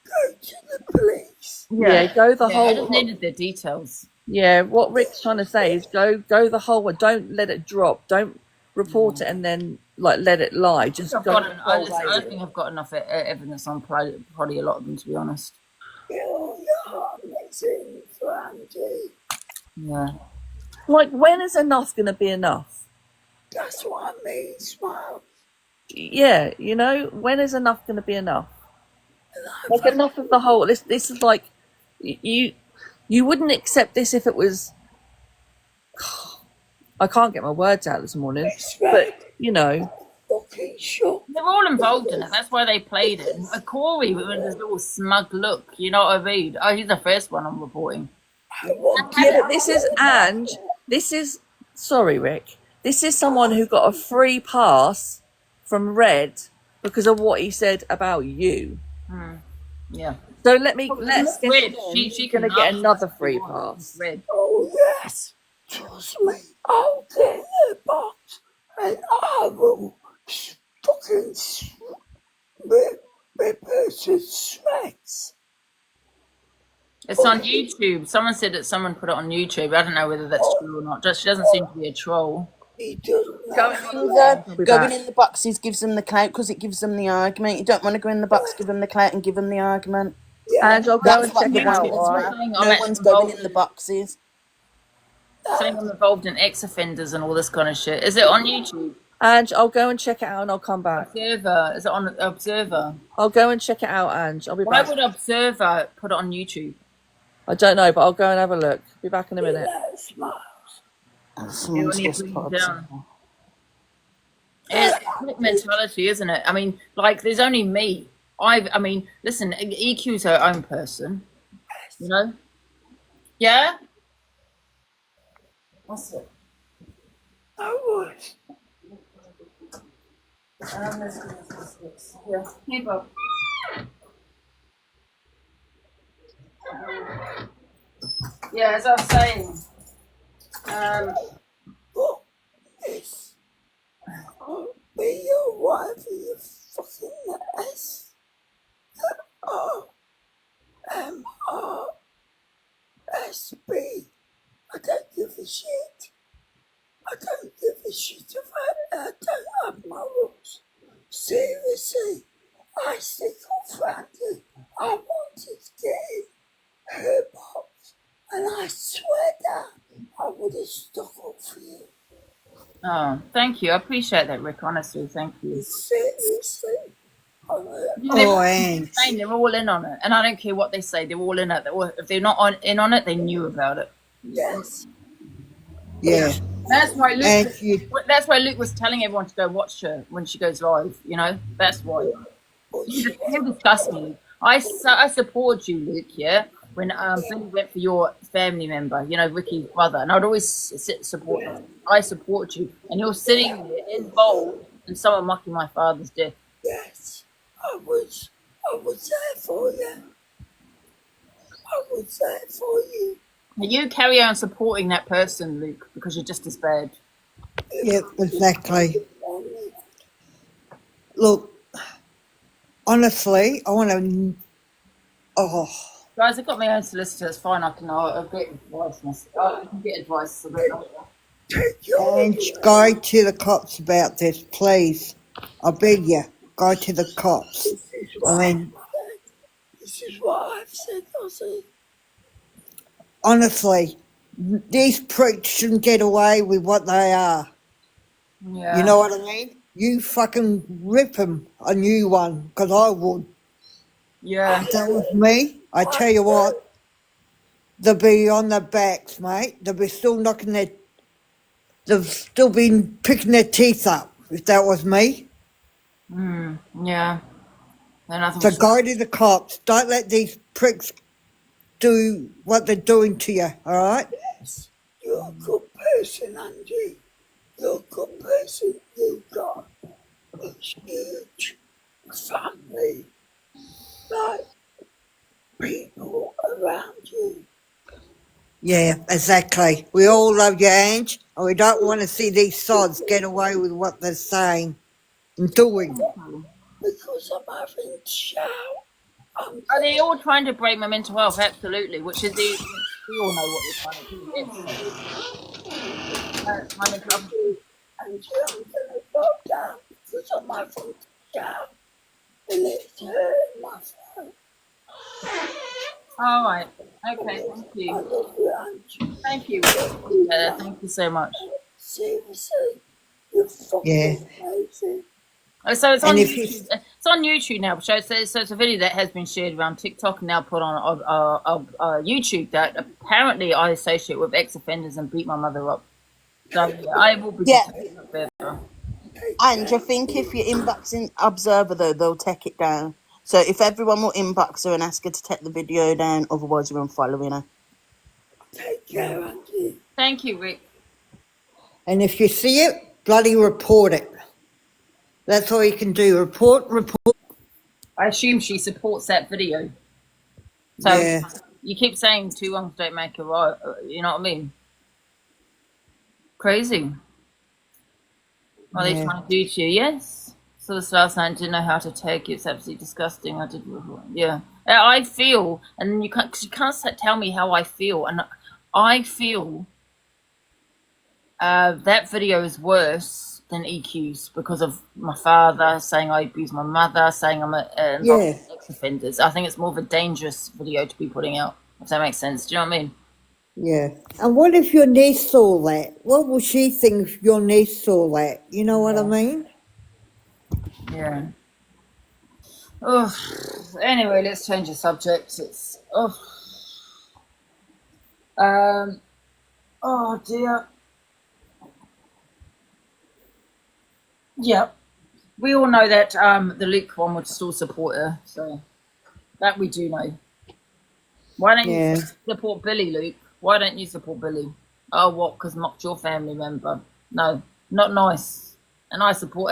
go to the police. Yeah, go the I whole. just needed the details. Yeah, what Rick's trying to say is go the whole way. Don't let it drop. Don't report it and then let it lie. Just I've go got the whole I way don't with think it. I've got enough evidence on probably a lot of them, to be honest. Your heart is in for Andy. Yeah. Like, when is enough going to be enough? That's what I mean, Smile. Yeah, you know, when is enough going to be enough? Like, enough of the whole. This is like you wouldn't accept this if it was. I can't get my words out this morning, but you know. Fucking sure. They're all involved in it. That's why they played it. And Corey with his little smug look, you know what I mean? Oh, he's the first one I'm reporting. Yeah, but this is Ange. This is sorry, Rick. This is someone who got a free pass from Red because of what he said about you. Yeah. So let's get Red, she's she going to can get ask another if free she wants. pass. Red. Oh, yes. Trust me. I'll get the box and I will fucking rip her to shreds. It's on YouTube. Someone said that someone put it on YouTube. I don't know whether that's true or not. She doesn't seem to be a troll. He doesn't know. Be Going back. in the boxes gives them the clout because it gives them the argument. You don't want to go in the box, give them the clout and give them the argument. Ange, I'll go That's and what check they it out. want as All right. well. I'm No actually one's going involved in the boxes. Saying I'm involved in ex-offenders and all this kind of shit. Is it on YouTube? Ange, I'll go and check it out and I'll come back. Observer. Is it on Observer? I'll go and check it out, Ange. I'll be Why back. would Observer put it on YouTube? I don't know, but I'll go and have a look. Be back in a minute. Smiles. Someone's need to just bring put it up down. something. It's What mentality, isn't it? I mean, like, there's only me. I mean, listen, EQ's her own person, you know? Yeah? What's it? I was. Yeah. Hey, Bob. Yeah, as I was saying, What is? I'll be your wife, you fucking S. O M R S B. I don't give a shit. I don't give a shit about it. I don't have morals. Seriously, I stick up for Andy. I wanted to get in her box, and I swear down I would have stuck up for you. oh, thank you. I appreciate that, Rick. Honestly, thank you. Seriously. Oh, Ange. They're all in on it, and I don't care what they say. They're all in it. If they're not in on it, they knew about it. Yes. Yeah. That's why Luke. And you, That's why Luke was telling everyone to go watch her when she goes live. You know, that's why. You disgust me. I support you, Luke. Yeah, when Billy went for your family member, you know, Ricky's brother, and I'd always support him. I support you, and you're sitting there involved in someone mocking my father's death. Yes. I was there for you. I was there for you. Now you carry on supporting that person, Luke, because you're just as bad. yeah, exactly. Look, honestly, I want to. Oh, Guys, I've got my own solicitor. It's fine. I'll get advice myself. I can get advice. Take your Ange, go to the cops about this, please. I beg you, go to the cops. This is I what mean, this is what I've said, Ozzy. honestly, these pricks shouldn't get away with what they are. Yeah. You know what I mean? You fucking rip them a new one, because I would. Yeah. If that was me, I tell you what, they'll be on their backs, mate. They'll be still knocking their. They'll still be picking their teeth up, if that was me. Yeah. And So go to the cops. Don't let these pricks do what they're doing to you, all right? Yes. You're a good person, Andy. You're a good person. You've got a huge family. Like people around you. Yeah, exactly. We all love you, Ange, and we don't want to see these sods get away with what they're saying and doing. Because I'm having chow. are they all trying to break my mental health? Absolutely. Which is we all know what they're trying to do. Yes. My mental health. And I'm gonna go down because I'm having chow. And it's hurting my phone. All right. Okay. Thank I you. love you, Ange. Thank you. Thank you so much. Seriously. You're fucking Yeah. amazing. So it's on And if YouTube. you- It's on YouTube now. So it's a video that has been shared around TikTok and now put on YouTube that apparently I associate with ex-offenders and beat my mother up. So yeah, I will be Yeah. taking it further. And I think if you're inboxing Observer, though, they'll take it down. So if everyone will inbox her and ask her to take the video down, otherwise you're unfollowing her. Take care, Andy. Thank you, Rick. And if you see it, bloody report it. That's all you can do. Report. I assume she supports that video. So Yeah. you keep saying two wrongs don't make a right. You know what I mean? Crazy. What are they Yeah. trying to do to you? Yes. So this last night, didn't know how to take it. It's absolutely disgusting. I did. Yeah. I feel, and you can't tell me how I feel, and I feel that video is worse than EQ's because of my father saying I abused my mother, saying I'm Yeah. ex-offenders. I think it's more of a dangerous video to be putting out. If that makes sense. Do you know what I mean? Yeah. And what if your niece saw that? What will she think if your niece saw that? You know what I mean? Yeah. Oh. Anyway, let's change the subject. It's oh dear. Yep. We all know that the Luke one would still support her, so that we do know. Why don't Yeah. you support Billy, Luke? Why don't you support Billy? Oh, what? Because mocked your family member? No, not nice. And I support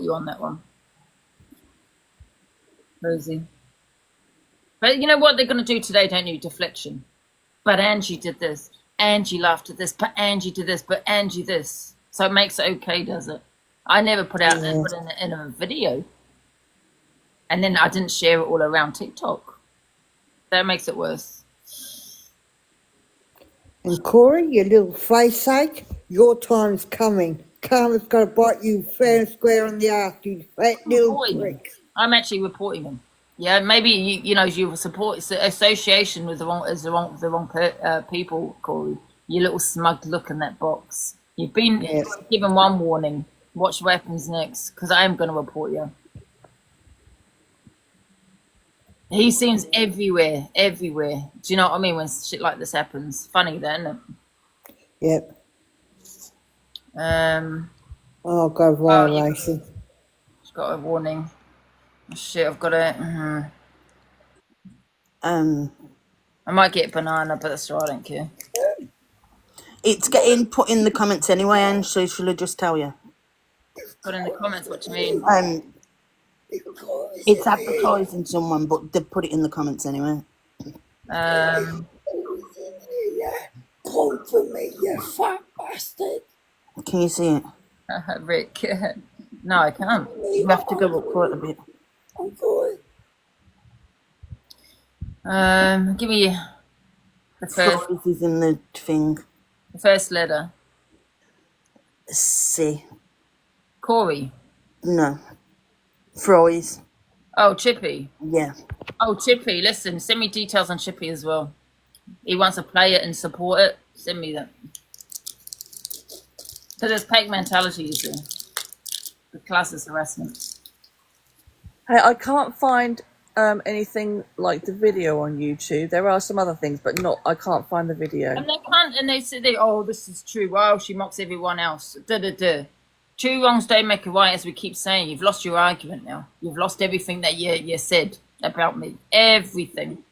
you on that one. Crazy. But you know what they're going to do today, don't you? Deflection. But Angie did this. Angie laughed at this. But Angie did this. But Angie this. So it makes it okay, does it? I never put out Yeah. put in a video, and then I didn't share it all around TikTok. That makes it worse. And Corey, you little face ache, your time's coming. Karma's got to bite you fair and square on the ass, you fat little Reporting him. prick. I'm actually reporting him. Yeah, maybe you know you support association with the wrong people, Corey. You little smug look in that box. You've been Yes. given one warning. Watch what happens next, because I am going to report you. He seems everywhere. Do you know what I mean? When shit like this happens, funny then. Yep. Oh, God, violation. She's got a warning. Shit, I've got it. I might get a banana, but that's all right, I don't care. It's getting put in the comments anyway, and so shall I just tell you? Put in the comments what you mean. It's advertising someone, but they put it in the comments anyway. Come for me, you fat bastard. Can you see it? Rick. No, I can't. You have to go up quite a bit. I'm good. Give me the first This is in the thing. letter. C. Corey. No. Fries. Oh, Chippy. Yeah. Oh, Chippy. Listen, send me details on Chippy as well. He wants to play it and support it. Send me that. Because there's peg mentality, you see. The classist harassment. Hey, I can't find anything like the video on YouTube. There are some other things, but I can't find the video. And they can't, and they say, oh, this is true. Wow, she mocks everyone else. Two wrongs don't make a right, as we keep saying. You've lost your argument now. You've lost everything that you said about me. Everything.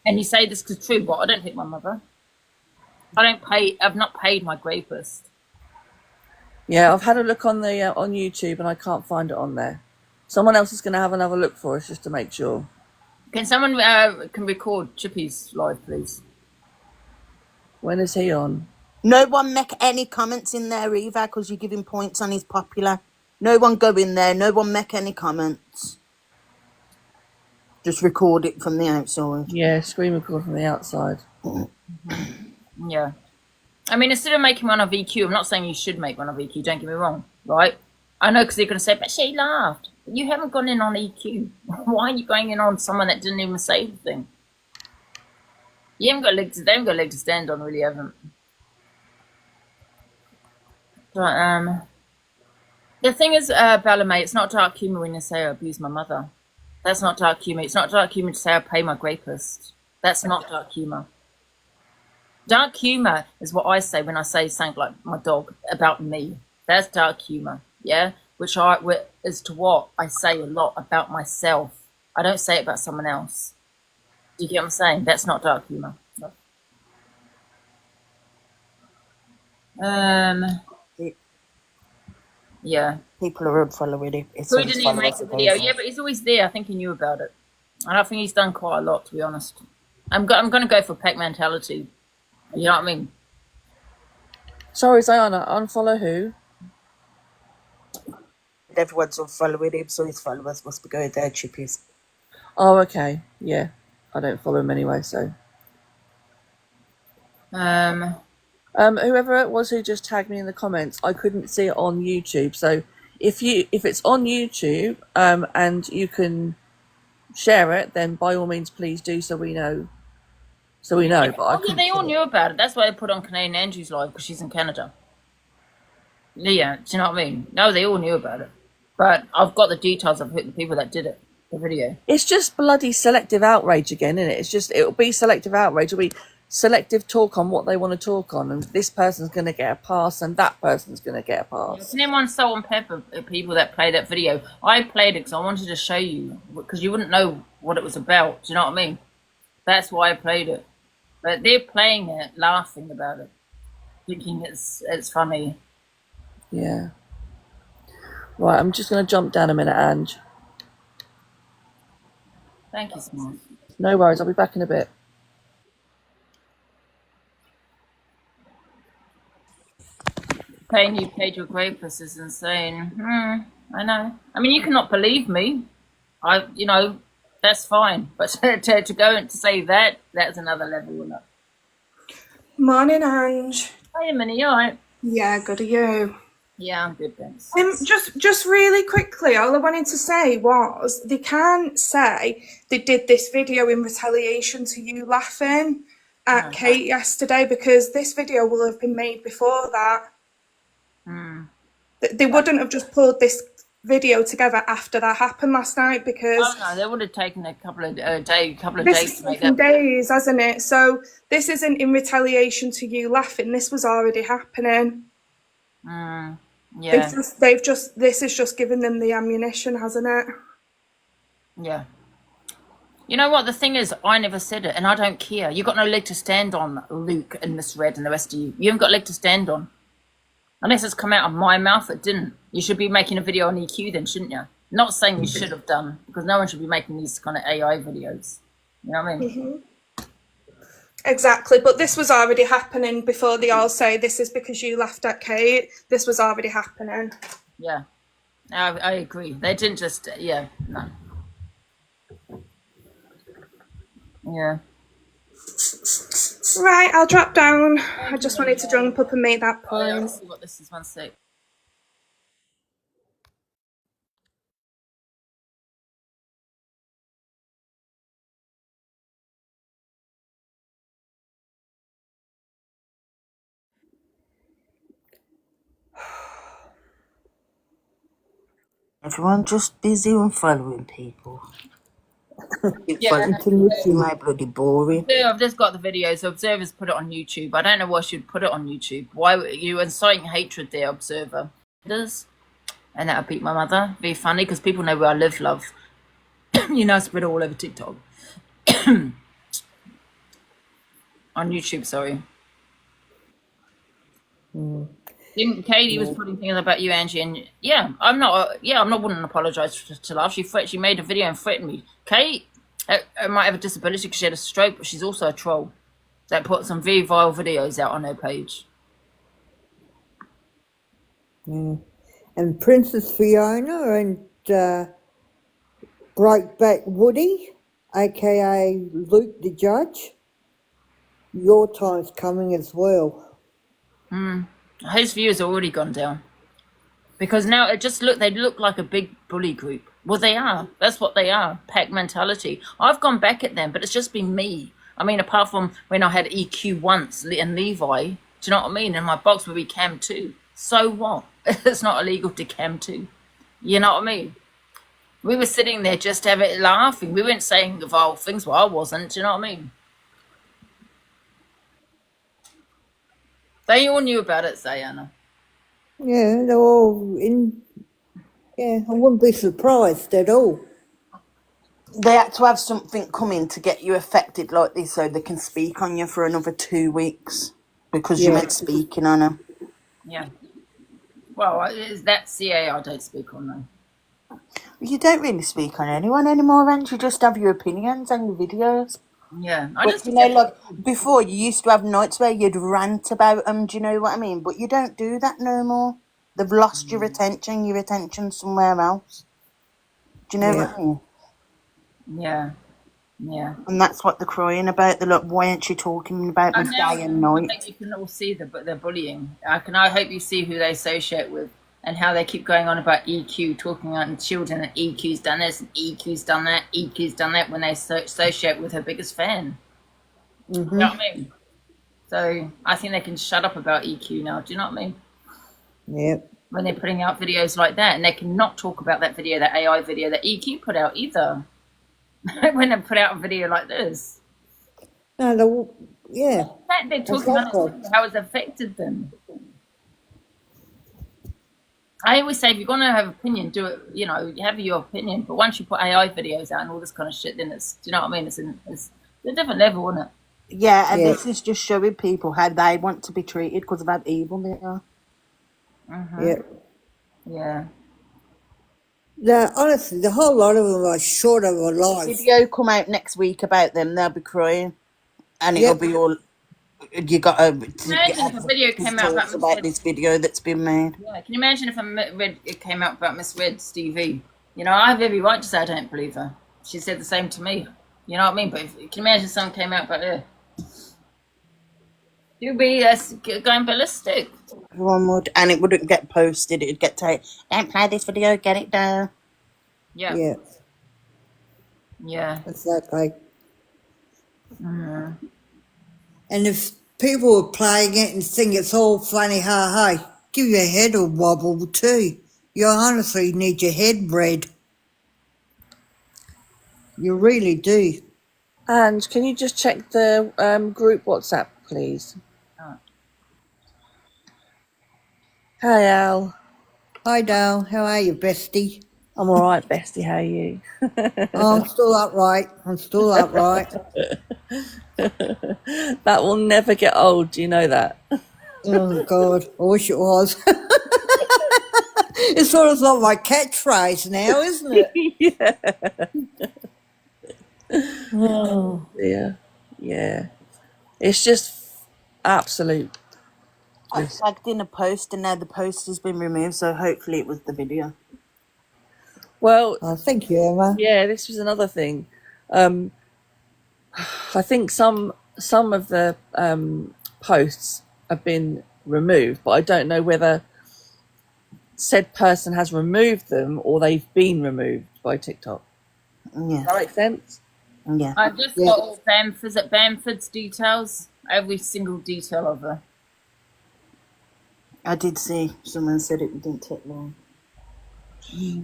And you say this is true, but I don't hit my mother. I've not paid my rapist. Yeah, I've had a look on the on YouTube and I can't find it on there. Someone else is going to have another look for us just to make sure. Can someone can record Chippy's live, please? When is he on? No one make any comments in there either, because you're giving points on his popular. No one go in there. No one make any comments. Just record it from the outside. Yeah, screen record from the outside. Yeah. I mean, instead of making one of EQ, I'm not saying you should make one of EQ, don't get me wrong, right? I know, because they're going to say, but she laughed. You haven't gone in on EQ. Why are you going in on someone that didn't even say anything? They haven't got a leg to stand on, really, haven't. But, the thing is, Bella, mate, it's not dark humour when you say I abused my mother. That's not dark humour. It's not dark humour to say I pay my rapist. That's not dark humour. Dark humour is what I say when I say something like my dog about me. That's dark humour, yeah? Which is to what I say a lot about myself. I don't say it about someone else. Do you get what I'm saying? That's not dark humour. Yeah. People are unfollowing him. So he didn't even make the video. Yeah, but he's always there. I think he knew about it. And I think he's done quite a lot, to be honest. I'm going to go for peck mentality. You know what I mean? Sorry, Ziana, unfollow who? Everyone's unfollowing him, so his followers must be going there, Chippies. Oh, okay. Yeah. I don't follow him anyway, so. Whoever it was who just tagged me in the comments, I couldn't see it on YouTube. So if it's on YouTube, and you can share it, then by all means please do, so we know. But They all knew about it. That's why they put on Canadian Andrew's live, because she's in Canada. Yeah, do you know what I mean? No, they all knew about it. But I've got the details of the people that did it, the video. It's just bloody selective outrage again, isn't it? It'll be selective outrage. It'll be selective talk on what they want to talk on, and this person's going to get a pass and that person's going to get a pass. Anyone Salt and Pepper people that play that video, I played it because I wanted to show you, because you wouldn't know what it was about. Do you know what I mean? That's why I played it. But they're playing it, laughing about it, thinking it's funny. Yeah. Right, I'm just going to jump down a minute, Ange. Thank you, Smart. No worries, I'll be back in a bit. Paying you paid your grapus is insane. I know. I mean, you cannot believe me. That's fine. But to go and to say that's another level. Isn't it? Morning, Ange. Hi, Minnie, you alright? Yeah, good. Are you? Yeah, I'm good, thanks. Just really quickly, all I wanted to say was they can't say they did this video in retaliation to you laughing at Kate yesterday, because this video will have been made before that. They wouldn't have just pulled this video together after that happened last night, because Oh no, they would have taken a couple of days this to make is that. days, hasn't it? So this isn't in retaliation to you laughing. This was already happening. Yeah, This is just giving them the ammunition, hasn't it? yeah. You know what? The thing is, I never said it, and I don't care. You got no leg to stand on, Luke and Miss Red and the rest of you. You haven't got a leg to stand on. Unless it's come out of my mouth, it didn't. You should be making a video on EQ then, shouldn't you? Not saying you should have done, because no one should be making these kind of AI videos. You know what I mean? Exactly, but this was already happening before they all say this is because you laughed at Kate. This was already happening. Yeah. I agree. They didn't just, no. Yeah. Right, I'll drop down. I just wanted to jump up and make that Oh, yeah, point. let's see what this is. 1 sec. Everyone just busy and following people. Yeah. Following Timothy, my bloody boring. Yeah, I've just got the video. So Observer's put it on YouTube. I don't know why she'd put it on YouTube. Why were you inciting hatred there, Observer? And that'll beat my mother. Very funny, because people know where I live, love. I spread it all over TikTok. On YouTube, sorry. Katie was putting things about you, Angie, and I'm not wouldn't apologise to love. She made a video and threatened me. Kate might have a disability because she had a stroke, but she's also a troll that put some very vile videos out on her page. And Princess Fiona and Breakback Woody, aka Luke the Judge, your time's coming as well. His views are already gone down because now they look like a big bully group. Well, they are. That's what they are. Pack mentality. I've gone back at them, but it's just been me. I mean, apart from when I had EQ once and Levi, do you know what I mean? And my box would be Cam 2. So what? It's not illegal to Cam 2. You know what I mean? We were sitting there just laughing. We weren't saying the vile things. Well, I wasn't. Do you know what I mean? They all knew about it, Sayana. Yeah, they're all in. Yeah, I wouldn't be surprised at all. They had to have something coming to get you affected like this so they can speak on you for another 2 weeks because you meant speaking on them. Yeah. Well, is that CA I don't speak on, though. You don't really speak on anyone anymore, and you just have your opinions and your videos. Yeah. But like before, you used to have nights where you'd rant about them, do you know what I mean? But you don't do that no more. They've lost your attention's somewhere else. Do you know what I mean? Yeah. Yeah. And that's what they're crying about. They're like, why aren't you talking about me day and night? I think you can all see the bullying. I hope you see who they associate with and how they keep going on about EQ, talking on children, and EQ's done this, and EQ's done that, EQ's done that, when they associate with her biggest fan. You know what I mean? So I think they can shut up about EQ now. Do you know what I mean? Yep. When they're putting out videos like that, and they cannot talk about that video, that AI video that EQ put out either. When they put out a video like this. No, Yeah, They're talking about exactly. how it's affected them. I always say if you're gonna have opinion, do it. You know, have your opinion. But once you put AI videos out and all this kind of shit, then it's, do you know what I mean? It's a different level, isn't it? Yeah, and Yeah. this is just showing people how they want to be treated because of how evil they are. Yeah. Yeah. No, honestly, the whole lot of them are short of a life. Video come out next week about them. They'll be crying, and it'll Yep. be all. You got to Imagine if a video came out talks about about Miss this video that's been made. Yeah, can you imagine if it came out about Miss Red Stevie? You know, I have every right to say I don't believe her. She said the same to me. You know what I mean? But if, can you imagine something came out about her? You'd be going ballistic. One would, and it wouldn't get posted. It'd get taken. Don't play this video. Get it down. Yeah. Yeah, Yeah. exactly. And if people are playing it and think it's all funny, ha ha, give your head a wobble too. You honestly need your head read. You really do. And can you just check the group WhatsApp, please? Oh. Hi, Al. Hi, Dale. How are you, bestie? I'm all right, bestie. How are you? Oh, I'm still upright. I'm still upright. That will never get old. Do you know that? Oh, God. I wish it was. It's sort of like my catchphrase now, isn't it? Yeah. Oh. Yeah. It's just absolute. I tagged in a post, and now the post has been removed. So hopefully, it was the video. Well, Oh, thank you, Emma. yeah, this was another thing. I think some of the posts have been removed, but I don't know whether said person has removed them or they've been removed by TikTok. Yeah, Does that make sense? yeah. I've just got all Bamford's details. Every single detail of her. I did see someone said it didn't take long.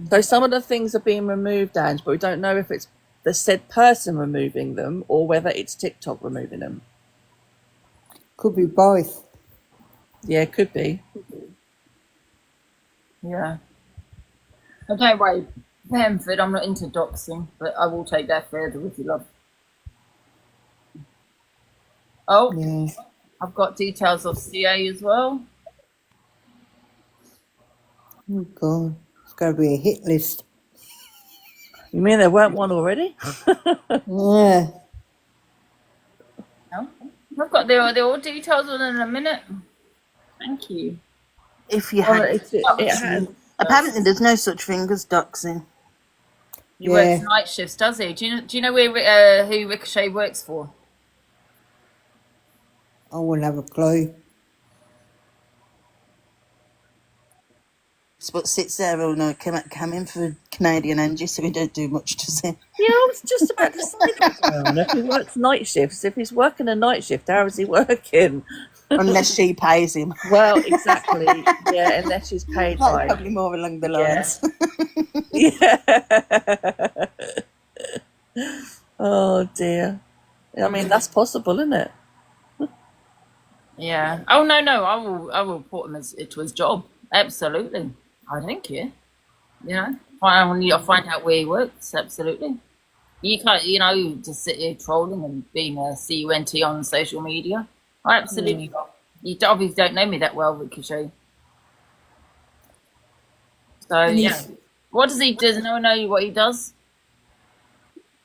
So some of the things are being removed, Ange, but we don't know if it's the said person removing them or whether it's TikTok removing them. Could be both. Yeah, it could be. Yeah. But don't worry, Bamford, I'm not into doxing, but I will take that further with you, love. Oh, Yeah. I've got details of CA as well. Oh, God. It's got to be a hit list. You mean there weren't one already? Yeah. No? I've got the all details on in a minute. Thank you. If you Well, had, it has. apparently there's no such thing as doxing. He works Yeah. night shifts, does he? Do you know where who Ricochet works for? I wouldn't have a clue. But sits there all night, come in for Canadian Angie, so we don't do much to him. Yeah, I was just about to say that. If he works night shifts, if he's working a night shift, how is he working? Unless she pays him. Well, exactly. Yeah, unless she's paid That's right. probably more along the Yeah. lines. Yeah. Oh dear. I mean, that's possible, isn't it? Yeah. Oh no, I will report him to his job. Absolutely. I think yeah. You know, I'll find out where he works. Absolutely. You can't, just sit here trolling and being a CUNT on social media. I absolutely not. You obviously don't know me that well, Ricochet. So yeah. What does he do? Does no one know what he does?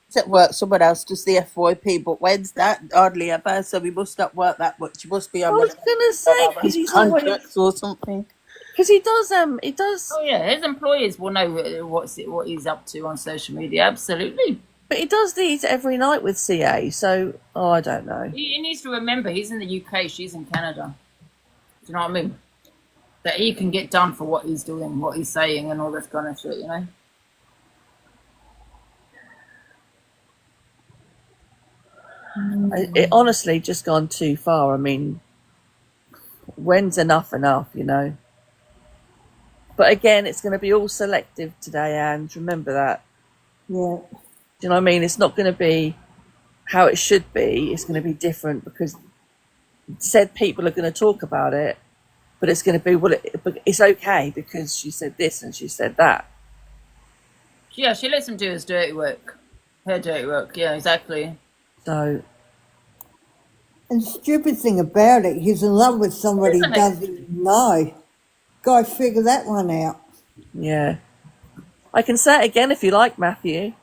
He's at work somewhere else, does the FYP, but when's that? Hardly ever, so we must not work that much. He must be I on was gonna say because he's always contracts or something. because he does Oh yeah, his employers will know what he's up to on social media. Absolutely. but he does these every night with CA. So I don't know. He needs to remember he's in the UK, she's in Canada. Do you know what I mean? That he can get done for what he's doing, what he's saying, and all this kind of shit. You know. It honestly just gone too far. I mean, when's enough? But again, it's going to be all selective today, and remember that. Yeah. Do you know what I mean? It's not going to be how it should be. It's going to be different because said people are going to talk about it, but it's going to be, well, but it's okay because she said this and she said that. Yeah, she lets him do his dirty work. Her dirty work, yeah, exactly. So, And the stupid thing about it, he's in love with somebody he Isn't it? doesn't know. Go figure that one out. yeah. I can say it again if you like, Matthew.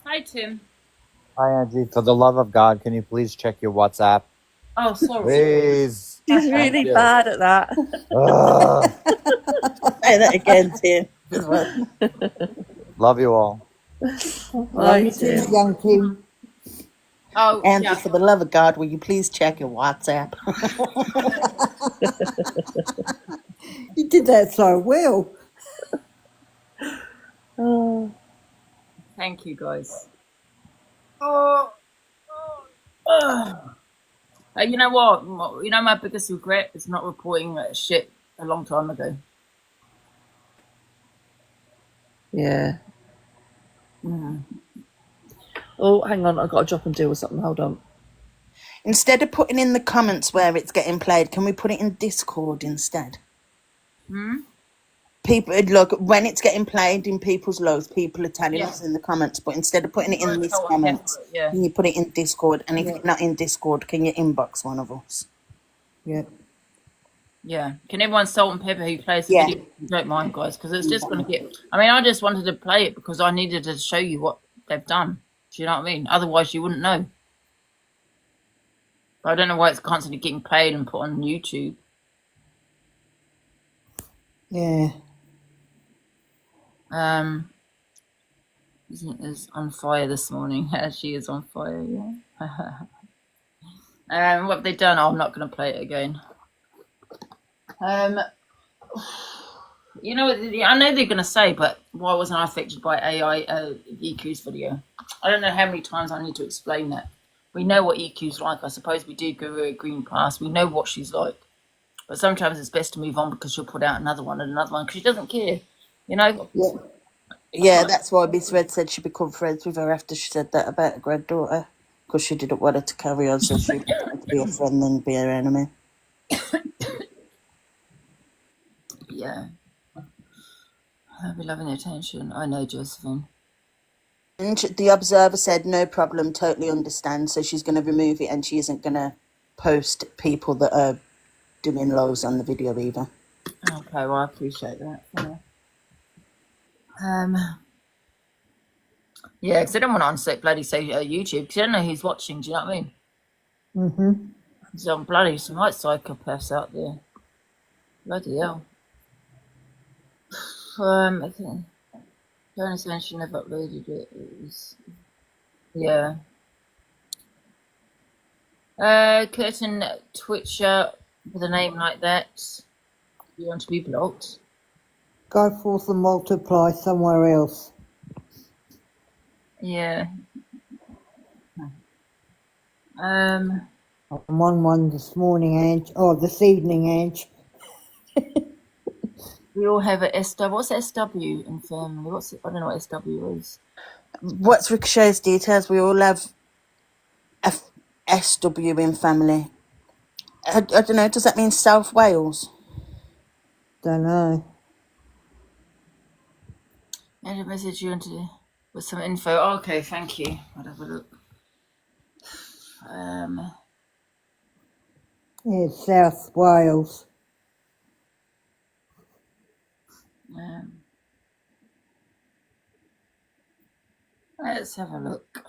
Hi, Tim. Hi, Angie. For the love of God, can you please check your WhatsApp? Oh, sorry. Please. She's really bad at that. Ugh. Say that again, Tim. as well. Love you all. Right, Love you too, Tim. young Tim. Oh, Angie, yeah. for the love of God, will you please check your WhatsApp? You did that so well. Oh, Thank you, guys. Oh. You know what? You know my biggest regret is not reporting that shit a long time ago. yeah. Oh, hang on. I've got to drop and deal with something. Hold on. Instead of putting in the comments where it's getting played, can we put it in Discord instead? People look when it's getting played in people's lows. People are telling Yeah. us in the comments, but instead of putting it in Won't this tell what comments, happened, yeah. can you put it in Discord? And if you're not in Discord, can you inbox one of us? Yeah. Yeah. Can everyone salt and pepper who plays the Yeah. video? Don't mind, guys, because it's just going to get. I mean, I just wanted to play it because I needed to show you what they've done. Do you know what I mean? Otherwise, you wouldn't know. But I don't know why it's constantly getting played and put on YouTube. Yeah. Is on fire this morning. She is on fire, yeah. What have they done? Oh, I'm not going to play it again. You know, I know they're going to say, but why wasn't I affected by AI EQ's video? I don't know how many times I need to explain that. We know what EQ's like. I suppose we do give her a green pass. We know what she's like. But sometimes it's best to move on because she'll put out another one and another one because she doesn't care. You know? Yeah. Yeah, that's why Miss Red said she'd become friends with her after she said that about her granddaughter, because she didn't want her to carry on, so she wanted to be a friend than be her enemy. Yeah. I'll be loving the attention. I know, Josephine. And the Observer said no problem, totally understand. So she's going to remove it, and she isn't going to post people that are doing lows on the video either. Okay, well, I appreciate that. Yeah, because I don't want to unset bloody say YouTube because I don't know who's watching. Do you know what I mean? Mm-hmm. Some bloody some like psychopaths out there. Bloody hell. I think Jonas mentioned I've uploaded it. It was, yeah. Curtin Twitcher with a name like that. You want to be blocked? Go forth and multiply somewhere else. Yeah. I'm on one this morning, Ange. Oh, this evening, Ange. We all have a SW. What's SW in family? What's I don't know what SW is. What's Ricochet's details? We all have a SW in family. I don't know, does that mean South Wales? Don't know. I had a message you wanted with some info. Oh, okay, thank you. I'll have a look. Yeah, South Wales. Let's have a look.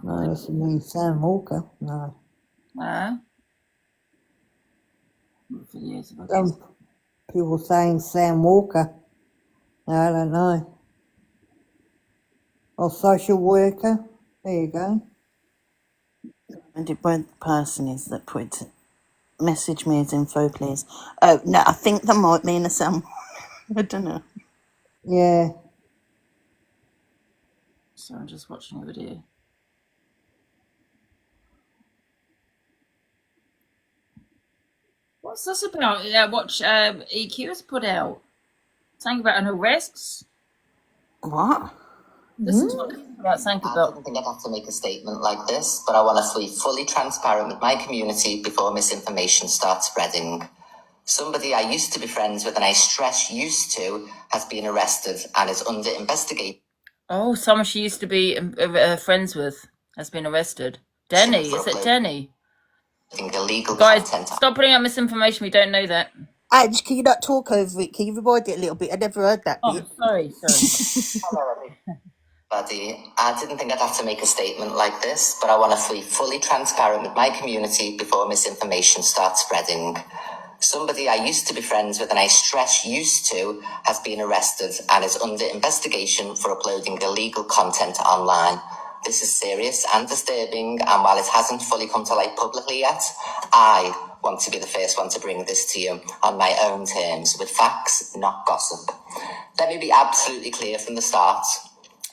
No, this means Sam Walker. No. Videos of Some people saying Sam Walker. No, I don't know. Or social worker. There you go. And it won't the person is that put it. Message me as info, please. Oh, no, I think that might mean a Sam. I don't know. Yeah. So I'm just watching a video. What's this about? Watch EQ has put out. Something about an arrest. What? This is talking about something I about. didn't think I'd have to make a statement like this, but I want to be fully transparent with my community before misinformation starts spreading. Somebody I used to be friends with and I stress used to has been arrested and is under investigation Oh, someone she used to be friends with has been arrested. Denny, for is it uploading Denny? illegal Guys, content. stop putting out misinformation. We don't know that. Ange, can you not talk over it? Can you rewind it a little bit? I never heard that Oh, bit. sorry. Buddy, I didn't think I'd have to make a statement like this, but I want to be fully transparent with my community before misinformation starts spreading. Somebody I used to be friends with, and I stress used to, has been arrested and is under investigation for uploading illegal content online. This is serious and disturbing, and while it hasn't fully come to light publicly yet, I want to be the first one to bring this to you on my own terms, with facts, not gossip. Let me be absolutely clear from the start.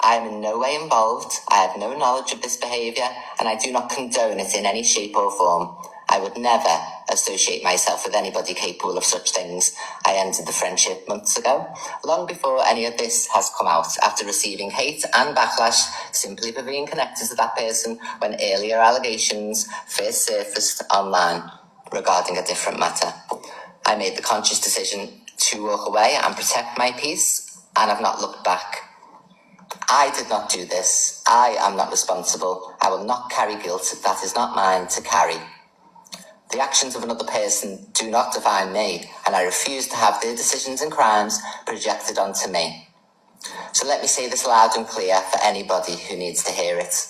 I am in no way involved, I have no knowledge of this behaviour, and I do not condone it in any shape or form. I would never associate myself with anybody capable of such things. I ended the friendship months ago, long before any of this has come out, after receiving hate and backlash simply for being connected to that person when earlier allegations first surfaced online regarding a different matter. I made the conscious decision to walk away and protect my peace, and have not looked back. I did not do this. I am not responsible. I will not carry guilt that is not mine to carry. The actions of another person do not define me, and I refuse to have their decisions and crimes projected onto me. So let me say this loud and clear for anybody who needs to hear it.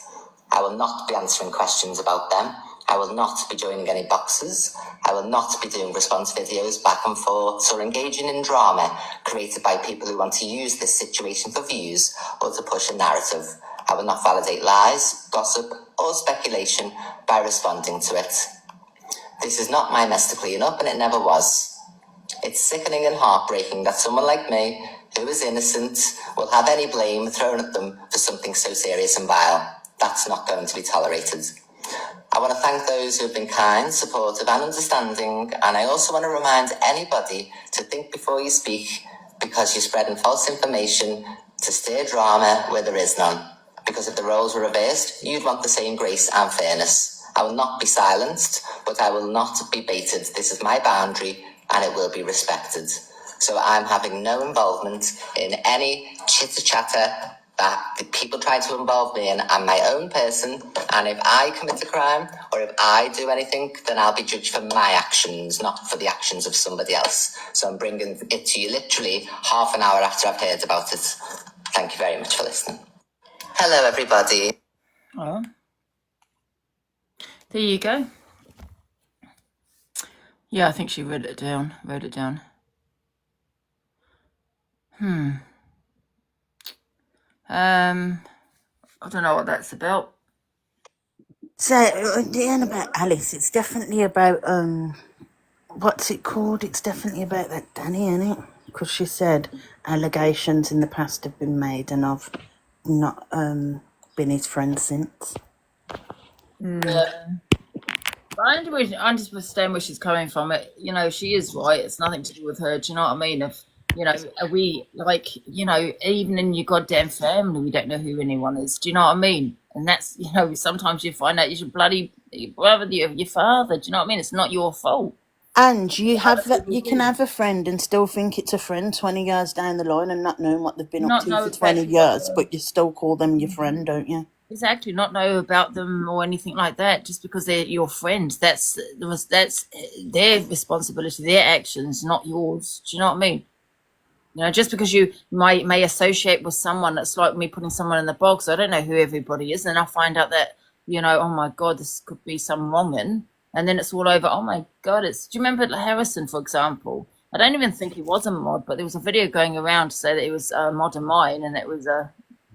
I will not be answering questions about them. I will not be joining any boxes. I will not be doing response videos back and forth or engaging in drama created by people who want to use this situation for views or to push a narrative. I will not validate lies, gossip, or speculation by responding to it. This is not my mess to clean up, and it never was. It's sickening and heartbreaking that someone like me, who is innocent, will have any blame thrown at them for something so serious and vile. That's not going to be tolerated. I want to thank those who have been kind, supportive and understanding, and I also want to remind anybody to think before you speak, because you're spreading false information to stir drama where there is none. Because if the roles were reversed, you'd want the same grace and fairness. I will not be silenced, but I will not be baited. This is my boundary, and it will be respected. So I'm having no involvement in any chitter-chatter that the people try to involve me in. I'm my own person, and if I commit a crime or if I do anything, then I'll be judged for my actions, not for the actions of somebody else. So I'm bringing it to you literally half an hour after I've heard about it. Thank you very much for listening. Hello, everybody. Oh, there you go. Yeah, I think she wrote it down. I don't know what that's about. So, it ain't about Alice. It's definitely about, what's it called? It's definitely about that Danny, isn't it? Because she said allegations in the past have been made and I've not been his friend since. I understand where she's coming from. It, you know, she is right. It's nothing to do with her. Do you know what I mean? If you know, are we like, you know, even in your goddamn family, we don't know who anyone is. Do you know what I mean? And that's, you know, sometimes you find out it's your bloody your brother, your father. Do you know what I mean? It's not your fault. And you can have a friend and still think it's a friend 20 years down the line and not knowing what they've been up Not to know for 20 exactly what years, but you still call them your friend, don't you? exactly not know about them or anything like that just because they're your friends. That's their responsibility, their actions, not yours. Do you know what I mean? You know, just because you may associate with someone, that's like me putting someone in the box. I don't know who everybody is, and I find out that, you know, oh my god, this could be some wronging, and then it's all over. Oh my god, it's. Do you remember Harrison, for example? I don't even think he was a mod, but there was a video going around to say that he was a mod of mine, and it was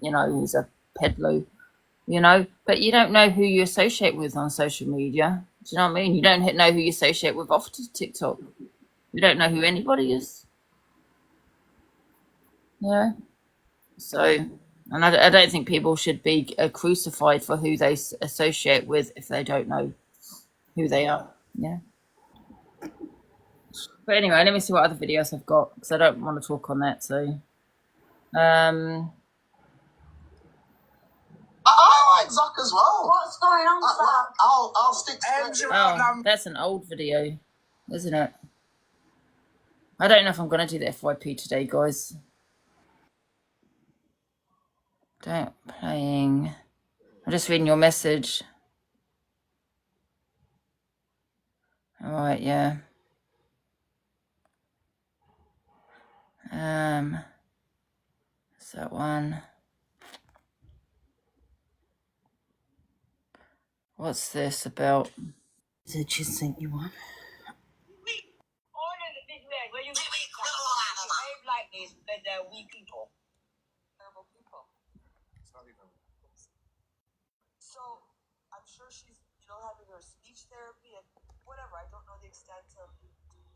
you know, he was a peddler, you know. But you don't know who you associate with on social media. Do you know what I mean? You don't know who you associate with off TikTok. You don't know who anybody is. Yeah. So, and I don't think people should be crucified for who they associate with if they don't know who they are. Yeah. But anyway, let me see what other videos I've got because I don't want to talk on that. So, like Zuck as well. What's going on, Zuck? I'll stick to Oh, that's an old video, isn't it? I don't know if I'm going to do the FYP today, guys. Don't playing. I'm just reading your message. All right, yeah. Is that one? What's this about? So she sent you one. like this, but they're weak people. Terrible people. It's not even. So I'm sure she's, having her speech therapy and whatever. I don't know the extent of.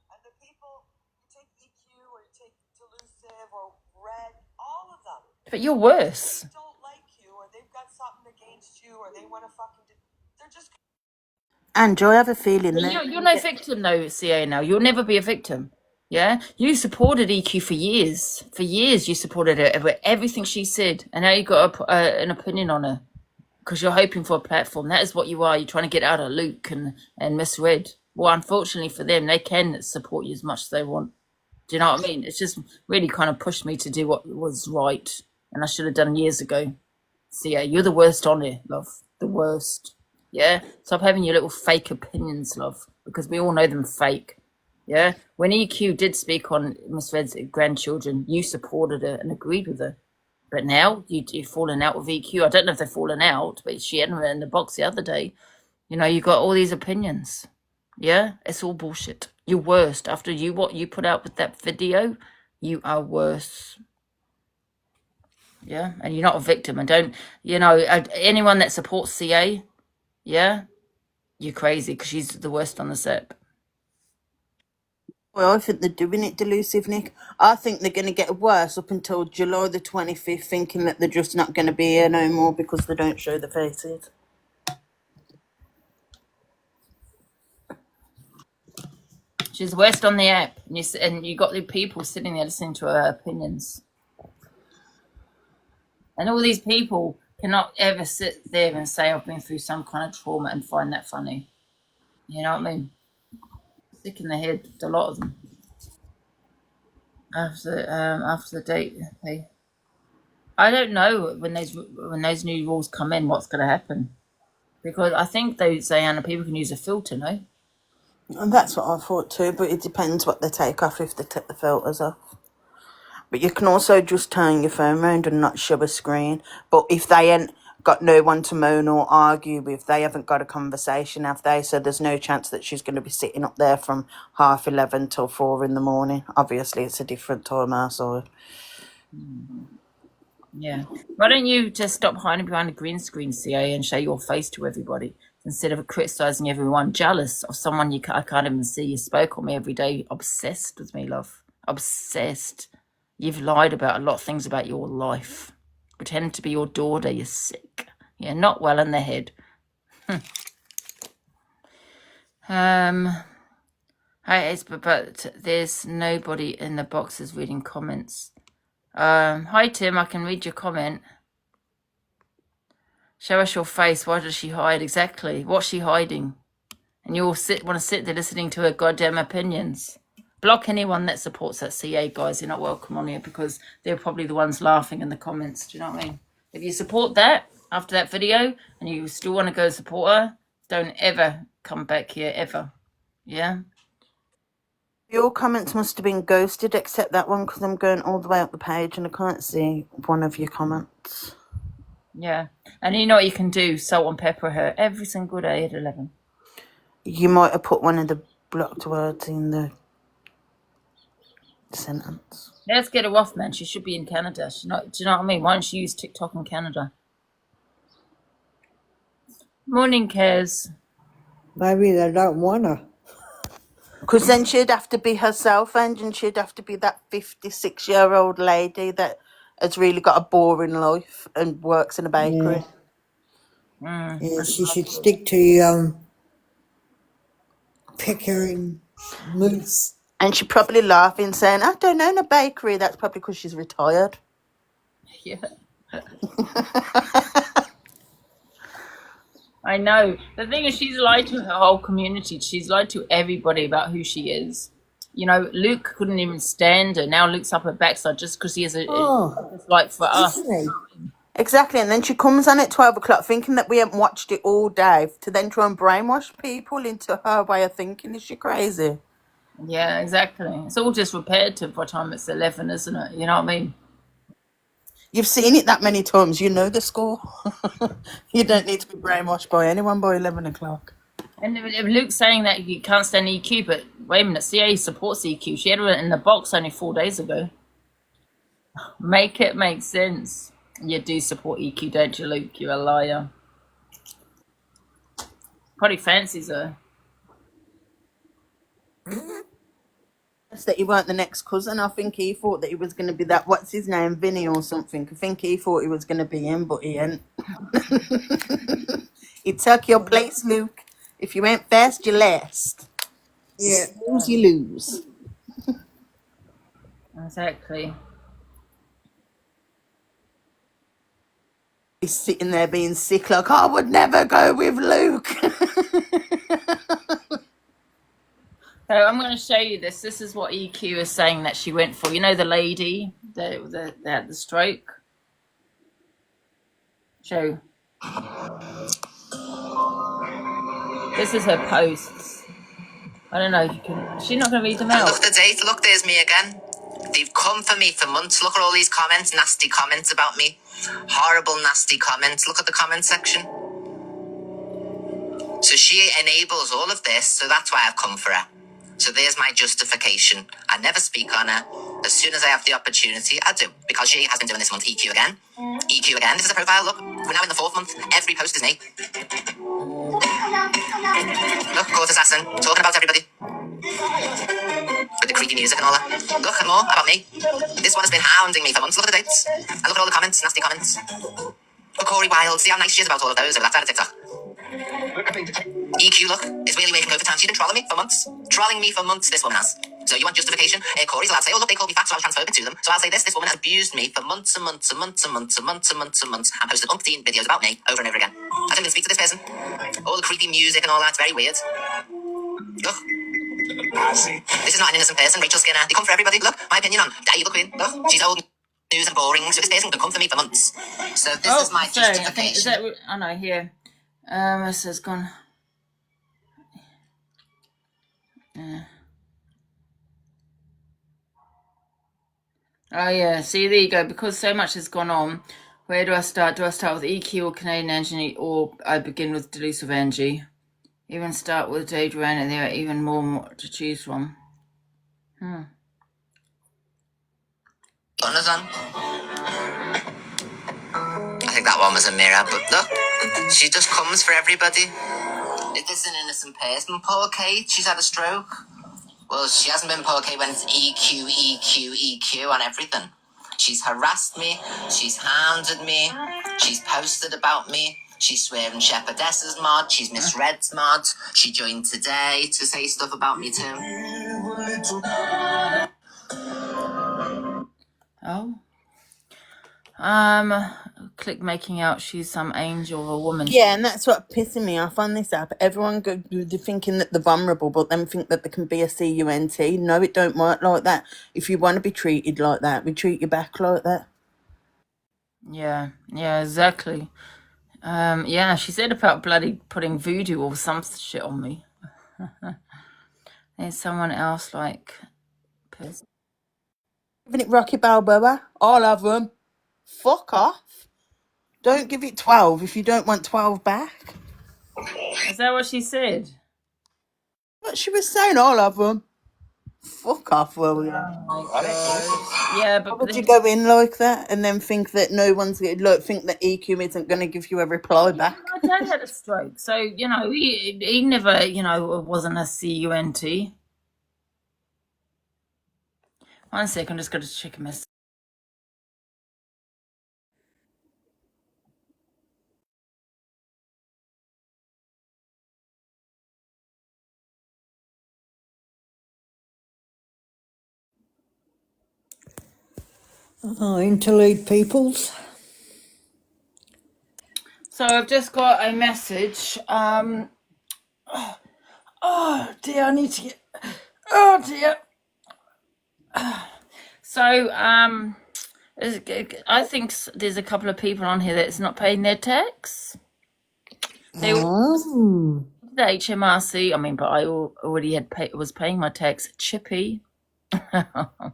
And the people, you take EQ or you take Delusive or Red, all of them. But you're worse. They don't like you, or they've got something against you, or they want to fucking. They're just. Andrew, I have a feeling that You're no victim, though, CA. Now you'll never be a victim. Yeah, you supported EQ for years. For years, you supported her with everything she said, and now you got an opinion on her because you're hoping for a platform. That is what you are. You're trying to get out of Luke and Miss Red. Well, unfortunately for them, they can support you as much as they want. Do you know what I mean? It's just really kind of pushed me to do what was right, and I should have done years ago. CA, you're the worst on here, love. The worst. Yeah? Stop having your little fake opinions, love, because we all know them fake. Yeah? When EQ did speak on Miss Red's grandchildren, you supported her and agreed with her. But now you've fallen out with EQ. I don't know if they've fallen out, but she had her in the box the other day. You got all these opinions. Yeah? It's all bullshit. You're worst. After what you put out with that video, you are worse. Yeah? And you're not a victim. And don't, anyone that supports CA, yeah, you're crazy because she's the worst on the set. Well, I think they're doing it, Delusive Nick. I think they're going to get worse up until July the 25th, thinking that they're just not going to be here no more because they don't show the faces. She's worst on the app, and you got the people sitting there listening to her opinions. And all these people cannot ever sit there and say, I've been through some kind of trauma and find that funny. You know what I mean? Sick in the head, a lot of them. After the date, I don't know when those new rules come in, what's going to happen. Because I think those Diana people can use a filter, no? And that's what I thought too, but it depends what they take off if they take the filters off. But you can also just turn your phone around and not show a screen. But if they ain't got no one to moan or argue with, they haven't got a conversation, have they? So there's no chance that she's going to be sitting up there from 11:30 till 4 in the morning. Obviously, it's a different time outside. Yeah. Why don't you just stop hiding behind a green screen, CA, and show your face to everybody instead of criticising everyone? Jealous of someone I can't even see. You spoke on me every day. Obsessed with me, love. Obsessed. You've lied about a lot of things about your life. Pretend to be your daughter. You're sick. You're not well in the head. Hey, but there's nobody in the boxes reading comments. Hi, Tim. I can read your comment. Show us your face. Why does she hide? Exactly. What's she hiding? And you all want to sit there listening to her goddamn opinions. Block anyone that supports that CA, guys. You're not welcome on here because they're probably the ones laughing in the comments. Do you know what I mean? If you support that after that video and you still want to go support her, don't ever come back here, ever. Yeah? Your comments must have been ghosted, except that one, because I'm going all the way up the page and I can't see one of your comments. Yeah. And you know what you can do? Salt and pepper her every single day at 11. You might have put one of the blocked words in the sentence. Let's get her off, man. She should be in Canada. Do you know what I mean? Why don't she use TikTok in Canada? Morning, Kez. Maybe they don't want her. Because then she'd have to be herself, and she'd have to be that 56-year-old lady that has really got a boring life and works in a bakery. Yeah, she should stick to Pickering Moose. And she's probably laughing, saying, I don't own a bakery. That's probably because she's retired. Yeah. I know. The thing is, she's lied to her whole community. She's lied to everybody about who she is. You know, Luke couldn't even stand her. Now Luke's up her backside just because he has a Oh, dislike for us. isn't he? Exactly, and then she comes on at 12 o'clock thinking that we haven't watched it all day to then try and brainwash people into her way of thinking. Is she crazy? Yeah, exactly. It's all just repetitive by the time it's 11, isn't it? You know what I mean? You've seen it that many times, you know the score. You don't need to be brainwashed by anyone by 11 o'clock. And if Luke's saying that you can't stand EQ, but wait a minute, CA supports EQ. She had it in the box only 4 days ago. Make it make sense. You do support EQ, don't you, Luke? You're a liar. Probably fancies her. That he weren't the next cousin. I think he thought that he was going to be that, what's his name, Vinny or something. I think he thought he was going to be him, but he ain't. He took your place, Luke. If you ain't first, you're last. Yeah. Lose, you lose. Exactly. He's sitting there being sick, like, I would never go with Luke. So I'm going to show you this. This is what EQ is saying that she went for. You know the lady that had the stroke? Show. This is her posts. I don't know if you can. She's not going to read them out. Look, the date. Look, there's me again. They've come for me for months. Look at all these comments, nasty comments about me. Horrible, nasty comments. Look at the comment section. So she enables all of this, so that's why I've come for her. So there's my justification. I never speak on her. As soon as I have the opportunity, I do. Because she has been doing this month. EQ again. EQ again. This is a profile. Look, we're now in the 4th month. Every post is me. Look, Court Assassin, talking about everybody. With the creepy music and all that. Look, and more about me. This one has been hounding me for months. Look at the dates. And look at all the comments, nasty comments. Look, Corey Wild. See how nice she is about all of those over that side of TikTok. EQ, look, is really making overtime. She's been trolling me for months. Trolling me for months, this woman has. So you want justification? Corey's allowed to say, oh, look, they called me fat, so I was transphobic to them. So I'll say this woman has abused me for months and months and months and months and months and months and months and posted umpteen videos about me over and over again. I didn't even speak to this person. All the creepy music and all that, it's very weird. Look. This is not an innocent person, Rachel Skinner. They come for everybody. Look, my opinion on Evil Queen. Look, she's old news and boring, so this person could come for me for months. So this is my justification. I think, is that, oh no, here. This has gone. Oh yeah, see there you go. Because so much has gone on, where do I start? Do I start with EQ or Canadian Angie, or I begin with Delusive Angie? Even start with Jade Rand, and there are even more to choose from. I think that one was a mirror, but look, she just comes for everybody. Is this an innocent person? Poor Kate, she's had a stroke. Well, she hasn't been poor Kate when it's EQ, EQ, EQ on everything. She's harassed me, she's hounded me, she's posted about me, she's swearing Shepherdess's mod, she's misread's mod, she joined today to say stuff about me too. Oh. Click making out she's some angel or a woman. Yeah, and that's what pissing me off on this app. Everyone they're thinking that they're vulnerable, but then think that they can be a CUNT. No, it don't work like that. If you want to be treated like that, we treat you back like that. Yeah, exactly. Yeah, she said about bloody putting voodoo or some shit on me. There's someone else like... Giving it Rocky Balboa, all of them. Fuck off. Don't give it 12 if you don't want 12 back. Is that what she said? What she was saying, all of them. Fuck off, will you? Yeah, but Would you go in like that and then think that no one's think that EQ isn't going to give you a reply back? My dad had a stroke, so you know he never wasn't a CUNT. One sec, I'm just going to check a message. Interlude peoples. So I've just got a message. Oh dear, I need to get. Oh dear. So I think there's a couple of people on here that's not paying their tax. They Oh. the HMRC. I mean, but I already was paying my tax. Chippy. I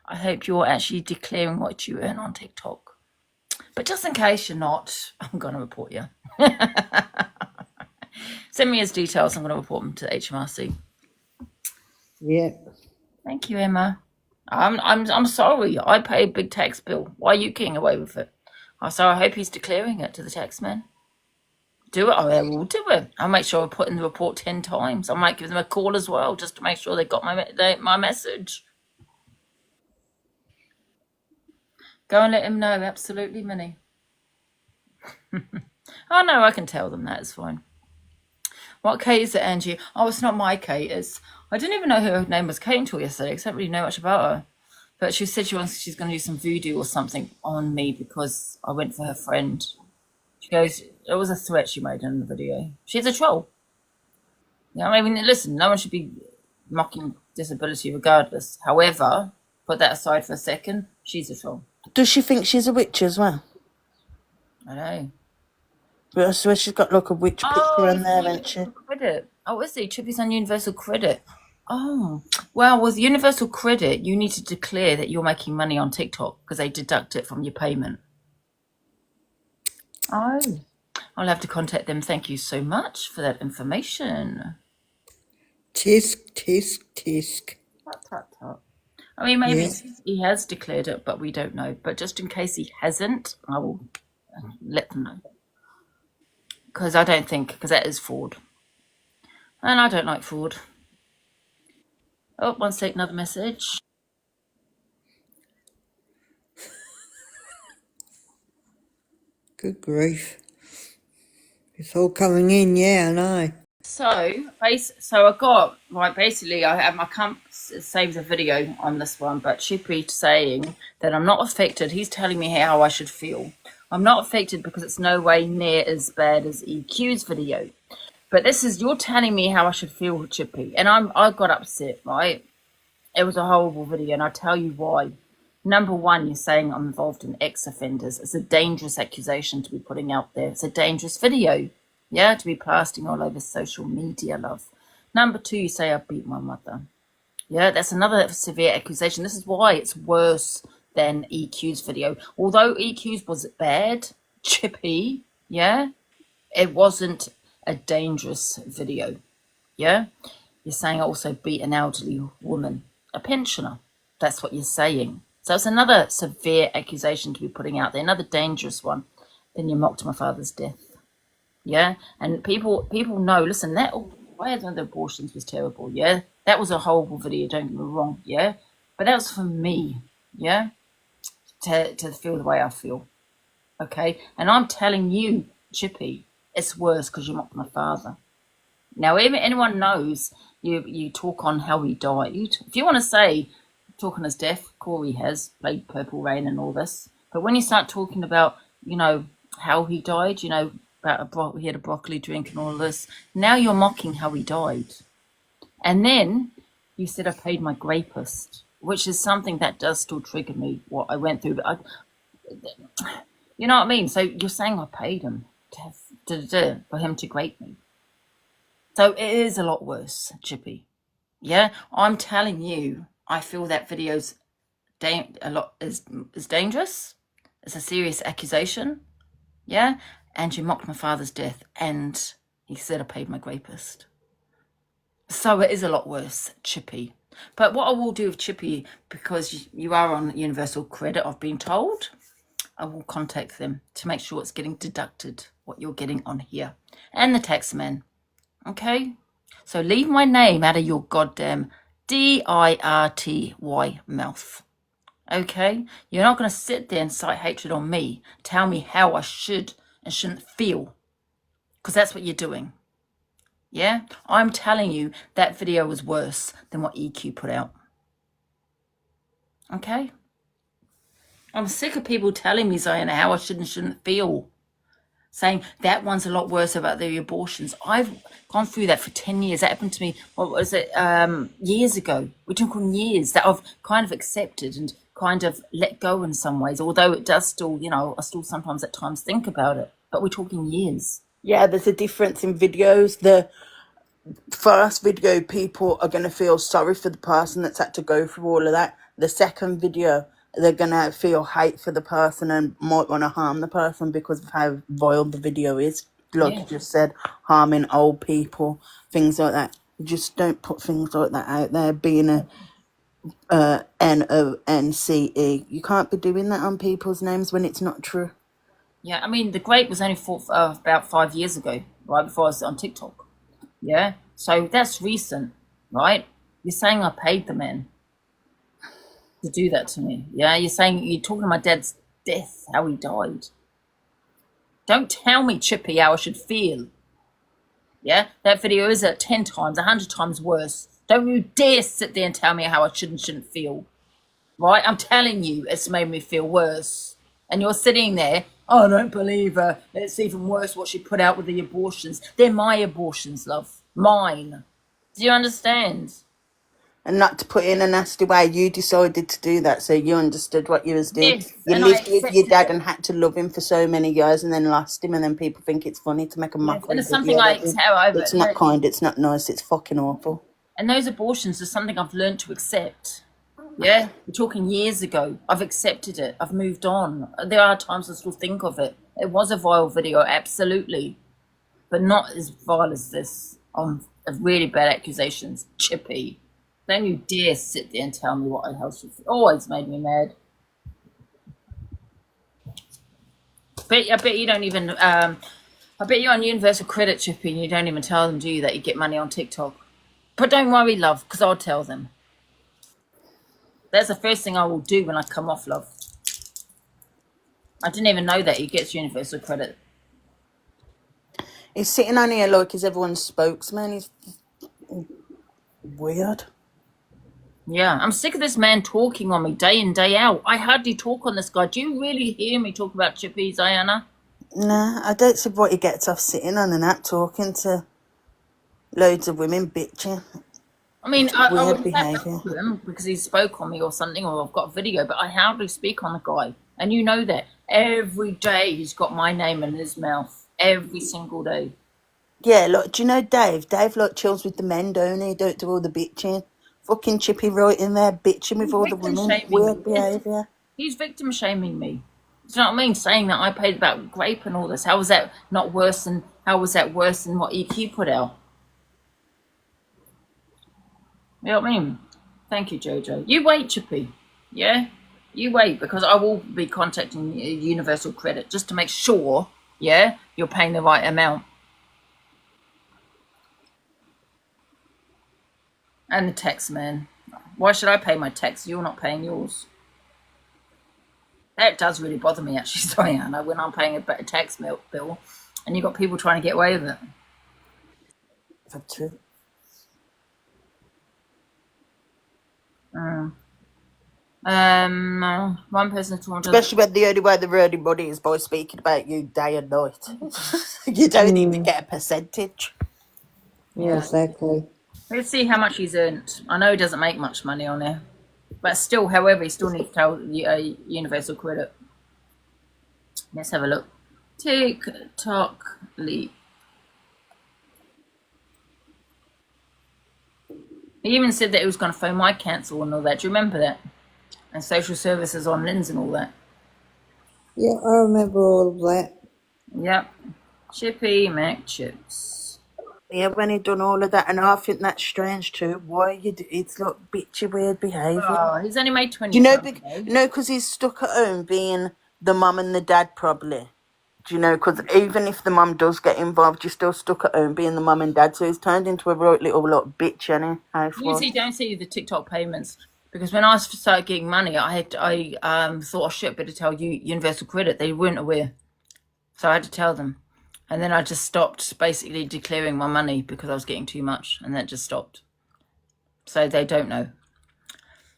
hope you're actually declaring what you earn on TikTok. But just in case you're not, I'm going to report you. Send me his details. I'm going to report him to HMRC. Yeah. Thank you, Emma. I'm sorry. I pay a big tax bill. Why are you getting away with it? So I hope he's declaring it to the taxman. Do it. I will do it. I'll make sure I put in the report 10 times. I might give them a call as well, just to make sure they got my message. Go and let him know. Absolutely, Minnie. Oh no, I can tell them that. It's fine. What Kate is it, Angie? Oh, it's not my Kate. I didn't even know her name was Kate until yesterday, because I don't really know much about her. But she said she's going to do some voodoo or something on me because I went for her friend. She goes, it was a threat she made in the video. She's a troll. Yeah, I mean, listen, no one should be mocking disability regardless. However, put that aside for a second, she's a troll. Does she think she's a witch as well? I know. But I swear she's got like a witch picture in there, hasn't she? Credit. Oh, is he? Chippy's on Universal Credit. Oh, well, with Universal Credit, you need to declare that you're making money on TikTok because they deduct it from your payment. Oh, I'll have to contact them. Thank you so much for that information. Tisk, tisk, tisk. Tut, tut, tut. I mean, maybe Yeah. he has declared it, but we don't know. But just in case he hasn't, I will let them know. Because I don't think, because that is fraud. And I don't like fraud. Oh, one sec, another message. Good grief. It's all coming in, yeah, I know. So I got, right, basically I can't save the video on this one, but Chippy saying that I'm not affected. He's telling me how I should feel. I'm not affected because it's no way near as bad as EQ's video. But this is, you're telling me how I should feel, Chippy. And I got upset, right? It was a horrible video, and I'll tell you why. Number one, you're saying I'm involved in ex-offenders. It's a dangerous accusation to be putting out there. It's a dangerous video, yeah, to be plastered all over social media, love. Number two, you say I beat my mother. Yeah, that's another severe accusation. This is why it's worse than EQ's video. Although EQ's was bad, Chippy, yeah, it wasn't a dangerous video, yeah? You're saying I also beat an elderly woman, a pensioner. That's what you're saying. So it's another severe accusation to be putting out there, another dangerous one. Then you mocked my father's death, yeah? And people know, listen, that why the abortions was terrible, yeah? That was a horrible video, don't get me wrong, yeah? But that was for me, yeah? To feel the way I feel, okay? And I'm telling you, Chippy, it's worse because you mocked my father. Now, if anyone knows, you talk on how he died. If you want to say, talk on his death, Corey has played Purple Rain and all this. But when you start talking about, you know, how he died, you know, about he had a broccoli drink and all this, now you're mocking how he died. And then you said I paid my rapist, which is something that does still trigger me, what I went through. But you know what I mean? So you're saying I paid him for him to grape me. So it is a lot worse, Chippy. Yeah, I'm telling you, I feel that video's is dangerous. It's a serious accusation. Yeah, and you mocked my father's death, and he said I paid my rapist. So it is a lot worse, Chippy. But what I will do with Chippy, because you are on Universal Credit, I've been told, I will contact them to make sure it's getting deducted, what you're getting on here. And the taxman. Okay? So leave my name out of your goddamn DIRTY mouth. Okay? You're not going to sit there and cite hatred on me, tell me how I should and shouldn't feel. Because that's what you're doing. Yeah? I'm telling you that video was worse than what EQ put out. Okay? I'm sick of people telling me, Zion, how I should and shouldn't feel. saying that one's a lot worse about the abortions. I've gone through that for 10 years. That happened to me, what was it, years ago. We're talking years that I've kind of accepted and kind of let go in some ways, although it does still, you know, I still sometimes at times think about it, but we're talking years. Yeah, there's a difference in videos. The first video, people are going to feel sorry for the person that's had to go through all of that. The second video, they're going to feel hate for the person and might want to harm the person because of how vile the video is. Like Yeah. you just said, harming old people, things like that. Just don't put things like that out there. Being a NONCE, you can't be doing that on people's names when it's not true. Yeah, I mean, the Great was only for about 5 years ago, right before I was on TikTok. Yeah, so that's recent, right? You're saying I paid the man to do that to me. Yeah, you're saying you're talking about my dad's death, how he died. Don't tell me, Chippy, how I should feel. Yeah, that video is 10 times, 100 times worse. Don't you dare sit there and tell me how I should and shouldn't feel. Right? I'm telling you, it's made me feel worse. And you're sitting there, oh, I don't believe her. It's even worse what she put out with the abortions. They're my abortions, love. Mine. Do you understand? And not to put it in a nasty way, you decided to do that, so you understood what you was doing. Yes, You and I lived with your accepted dad it. and had to love him for so many years and then lost him, and then people think it's funny to make a Yes, mockery and it's something video I of him. accept. It's not kind, it's not nice, it's fucking awful. And those abortions are something I've learned to accept. Yeah, we're talking years ago. I've accepted it. I've moved on. There are times I still think of it. It was a vile video, absolutely, but not as vile as this. On really bad accusations, Chippy. Don't you dare sit there and tell me what the hell she always made me mad. I bet you don't even. I bet you're on Universal Credit, Chippy, and you don't even tell them, do you, that you get money on TikTok? But don't worry, love, because I'll tell them. That's the first thing I will do when I come off, love. I didn't even know that he gets Universal Credit. He's sitting on here like he's everyone's spokesman. He's weird. Yeah, I'm sick of this man talking on me day in, day out. I hardly talk on this guy. Do you really hear me talk about Chippy, Diana? Nah, I don't see what he gets off sitting on an app talking to loads of women bitching. I mean, It's I weird would back behaviour. up to him because he spoke on me or something, or I've got a video, but I hardly speak on the guy. And you know that. Every day he's got my name in his mouth. Every single day. Yeah, look, do you know Dave? Dave like chills with the men, don't he? Don't do all the bitching. Fucking Chippy right in there bitching with He's all the victim women. shaming me. Weird behaviour. He's victim shaming me. Do you know what I mean? Saying that I paid about rape and all this. How was that not worse than, how was that worse than what EQ put out? You know what I mean? Thank you, Jojo. You wait, Chippy. Yeah? You wait, because I will be contacting Universal Credit just to make sure, yeah, you're paying the right amount. And the tax, man. Why should I pay my tax? You're not paying yours. That does really bother me, actually, Diana, when I'm paying a better tax bill and you've got people trying to get away with it. That's true. One person told me, Especially when the only way they're earning money is by speaking about you day and night. You don't even get a percentage. Yeah, exactly. let's see how much he's earned. I know he doesn't make much money on there, but still, however, he still needs to tell Universal Credit. Let's have a look. TikTok leak. He even said that he was going to phone my council and all that. Do you remember that? And social services on Lins and all that. Yeah, I remember all of that. Yep. Chippy Mac Chips. Yeah, when he done all of that, and I think that's strange too. Why you do, it's like bitchy weird behaviour. Oh, he's only made 20. Do you know, because he's stuck at home being the mum and the dad probably. Do you know, because even if the mum does get involved, you're still stuck at home being the mum and dad. So he's turned into a right little bitch, and You housewife. don't see the TikTok payments, because when I started getting money, I thought I should better tell you Universal Credit. They weren't aware, so I had to tell them, and then I just stopped basically declaring my money because I was getting too much, and that just stopped. So they don't know.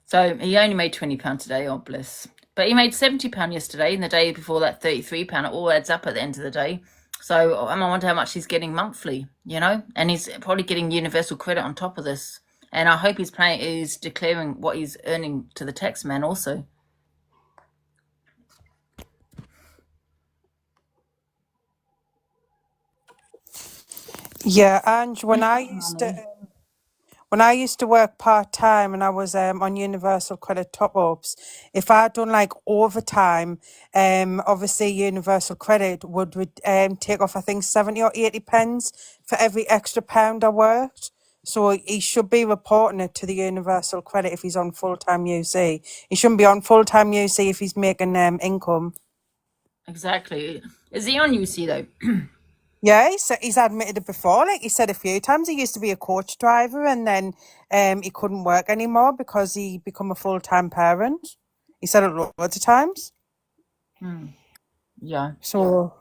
So he only made £20 today. Oh bless! But he made £70 yesterday, and the day before that £33. It all adds up at the end of the day. So I wonder how much he's getting monthly, you know, and he's probably getting universal credit on top of this. And I hope he's declaring what he's earning to the tax man also. Yeah, Ange, when I used to work part time and I was on Universal Credit top ups, if I'd done like overtime, obviously Universal Credit would take off I think 70 or 80 pence for every extra pound I worked. So he should be reporting it to the Universal Credit if he's on full time UC. He shouldn't be on full time UC if he's making income. Exactly. Is he on UC though? Yeah, he's admitted it before. Like he said a few times, he used to be a coach driver, and then he couldn't work anymore because he become a full-time parent. He said it loads of times. Yeah. So,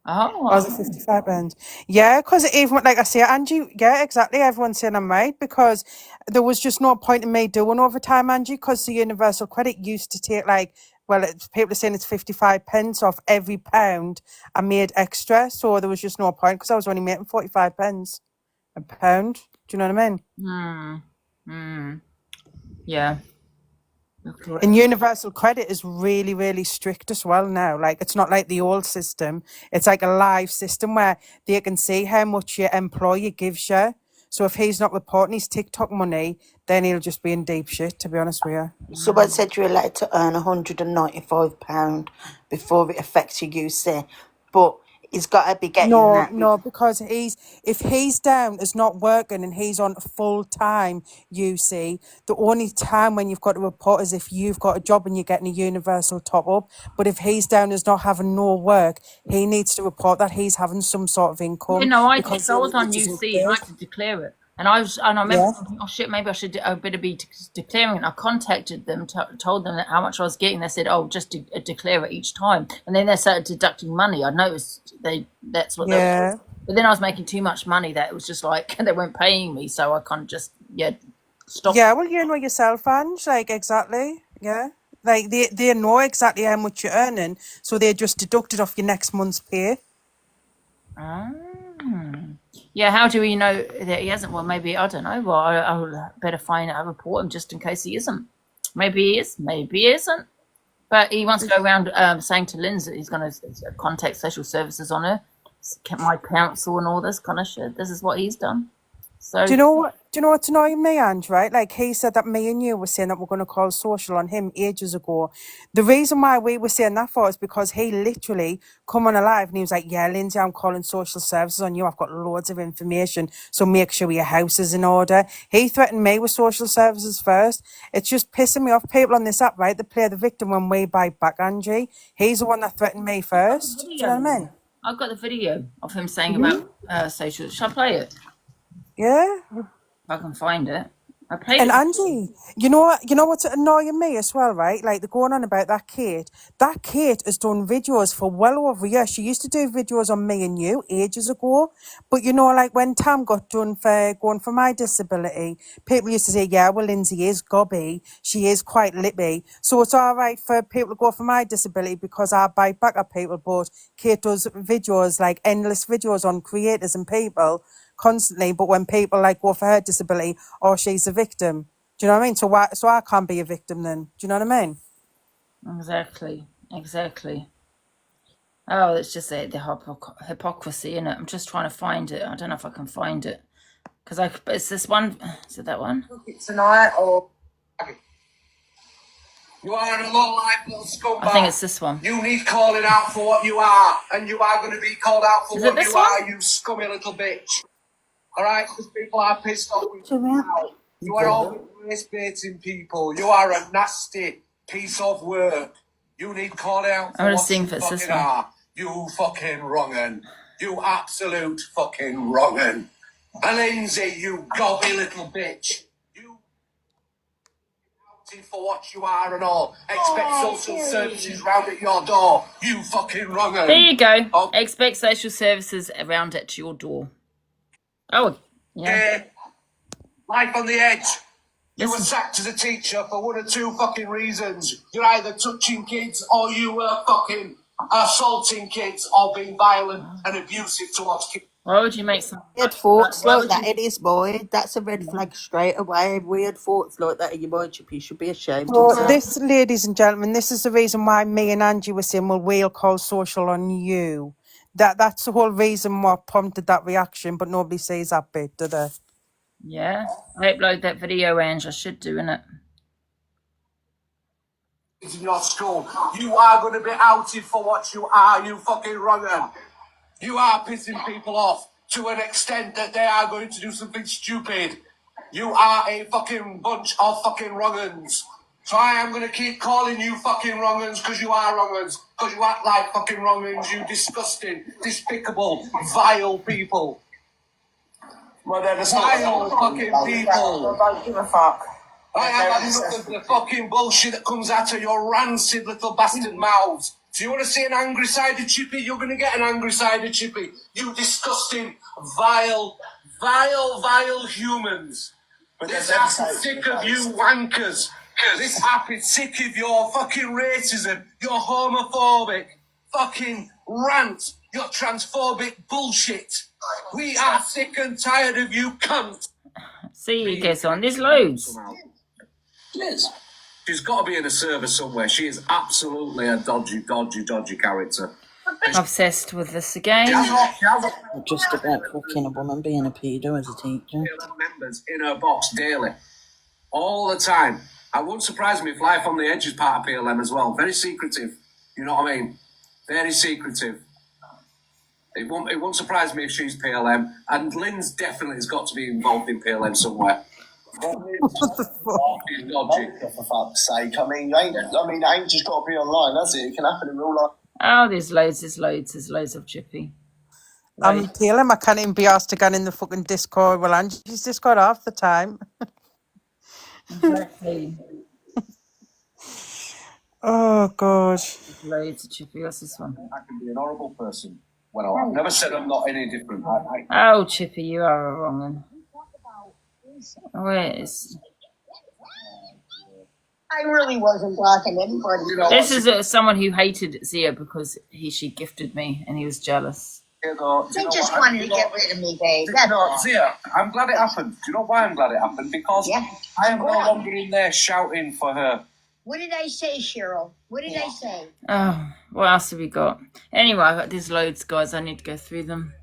Oh, was it 55 pounds? Yeah, because even like I say, Angie, yeah, exactly. Everyone's saying I'm right because there was just no point in me doing overtime, Angie, because the Universal Credit used to take like, well, people are saying it's 55 pence off every pound I made extra. So there was just no point because I was only making 45 pence a pound. Do you know what I mean? yeah. And Universal Credit is really, really strict as well now. Like, it's not like the old system. It's like a live system where they can see how much your employer gives you. So if he's not reporting his TikTok money, then he'll just be in deep shit, to be honest with you. Someone said you're allowed to earn £195 before it affects your UC, but he's got to be getting that. No, because if he's down as not working and he's on full time UC, the only time when you've got to report is if you've got a job and you're getting a universal top up. But if he's down as not having no work, he needs to report that he's having some sort of income. You know, I did. because So I was on it is UC and I had to declare it. And I remember Yeah. thinking, oh shit, maybe I better be declaring it. I contacted them, told them how much I was getting. They said, oh, just declare it each time. And then they started deducting money. I noticed that's what they were. Yeah. But then I was making too much money that it was just like they weren't paying me. So I kind of just, stopped. Yeah, well, you know yourself, Ange, like, exactly. Yeah. Like, they know exactly how much you're earning, so they just deduct it off your next month's pay. Yeah, how do we know that he hasn't? Well, maybe, I don't know. Well, I'll better find out, report him just in case he isn't. Maybe he is, maybe he isn't. But he wants to go around saying to Lindsay that he's going to contact social services on her, my council and all this kind of shit. This is what he's done. So Do you know what's annoying me, Ange, right? Like, he said that me and you were saying that we're going to call social on him ages ago. The reason why we were saying that for is because he literally come on alive and he was like, yeah, Lindsay, I'm calling social services on you. I've got loads of information, so make sure your house is in order. He threatened me with social services first. It's just pissing me off. People on this app, right, they play the victim when we bite back, Angie. He's the one that threatened me first. Do you know what I mean? I've got the video of him saying about social. Shall I play it? Yeah. If I can find it. I played And it. Angie, you know what's annoying me as well, right? Like, they're going on about that Kate. That Kate has done videos for well over a year. She used to do videos on me and you ages ago. But you know, like when Tam got done for going for my disability, people used to say, yeah, well, Lindsay is gobby. She is quite lippy. So it's all right for people to go for my disability because I bite back at people. But Kate does videos, like endless videos on creators and people constantly, but when people like go for her disability, or she's a victim. Do you know what I mean? So I can't be a victim then. Do you know what I mean? Exactly. Oh, it's just the hypocrisy in it. I'm just trying to find it. I don't know if I can find it because it's this one. Is it that one? Tonight or you are a low-life little scumbag. I think it's this one. You need calling out for what you are, and you are going to be called out for what you are, you scummy little bitch. All right, because people are pissed off with you now. You are all race baiting people. You are a nasty piece of work. You need calling out for what you fucking are. You fucking wrong'un. You absolute fucking wrong'un. And Lindsay, you gobby little bitch. You for what you are and all. Expect social services round at your door. You fucking wrong'un. There you go. Oh. Expect social services around at your door. Oh, yeah. Life on the edge. You were sacked as a teacher for one or two fucking reasons. You're either touching kids or you were fucking assaulting kids or being violent and abusive towards kids. Why would you make something Weird like thoughts why like would that, you it is, boy. That's a red flag straight away. Weird thoughts like that in your mind, you should be ashamed of So yourself. this, ladies and gentlemen, this is the reason why me and Angie were saying, well, we'll call social on you. That's the whole reason what prompted that reaction, but nobody sees that bit, do they? Yeah. I upload that video, Ange. I should do, innit? In your school, you are going to be outed for what you are, you fucking wrong 'un. You are pissing people off to an extent that they are going to do something stupid. You are a fucking bunch of fucking wrong-uns. So I am going to keep calling you fucking wrong-uns because you are wrong-uns. Because you act like fucking wrong-uns, you disgusting, despicable, vile people. Well, they're the vile fucking people. Don't give a fuck. I have had enough of the fucking bullshit that comes out of your rancid little bastard mouths. So you want to see an angry side of Chippy? You're going to get an angry side of Chippy. You disgusting, vile humans. But this app is sick of you wankers. This app is sick of your fucking racism, your homophobic fucking rant, your transphobic bullshit. We are sick and tired of you cunts. See, he gets on. There's loads. Liz. She's got to be in a service somewhere. She is absolutely a dodgy character. Obsessed with this again. Just about fucking a woman being a pedo as a teacher. Members in her box daily, all the time. I wouldn't surprise me if Life on the Edge is part of PLM as well. Very secretive. You know what I mean? Very secretive. It won't surprise me if she's PLM. And Lynn's definitely has got to be involved in PLM somewhere. What the fuck? For fuck's sake. I mean, it ain't just got to be online, has it? It can happen in real life. Oh, there's loads of Chippy. I'm PLM, I can't even be asked to get in the fucking Discord. Well, Angie's Discord half the time. Exactly. Oh, God. Loads of Chippy. What's this one? I can be an horrible person. Well, I've never said I'm not any different. Oh, Chippy, you are a wrong one. Where is... I really wasn't blocking anybody. You know, This is someone who hated Zia because she gifted me and he was jealous. They just wanted to get rid of me, babe. Zia, I'm glad it happened. Do you know why I'm glad it happened? Because I am no longer in there shouting for her. What did I say, Cheryl? What did I say? Oh, what else have we got? Anyway, there's loads, guys. I need to go through them.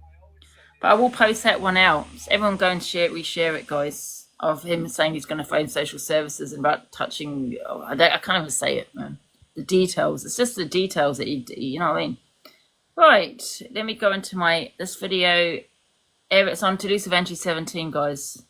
But I will post that one out. So everyone go and reshare it, guys. Of him saying he's going to phone social services and about touching... Oh, I can't even say it, man. The details. It's just the details that you know what I mean? Right. Let me go into this video. It's on Toulouse of Angie 17, guys.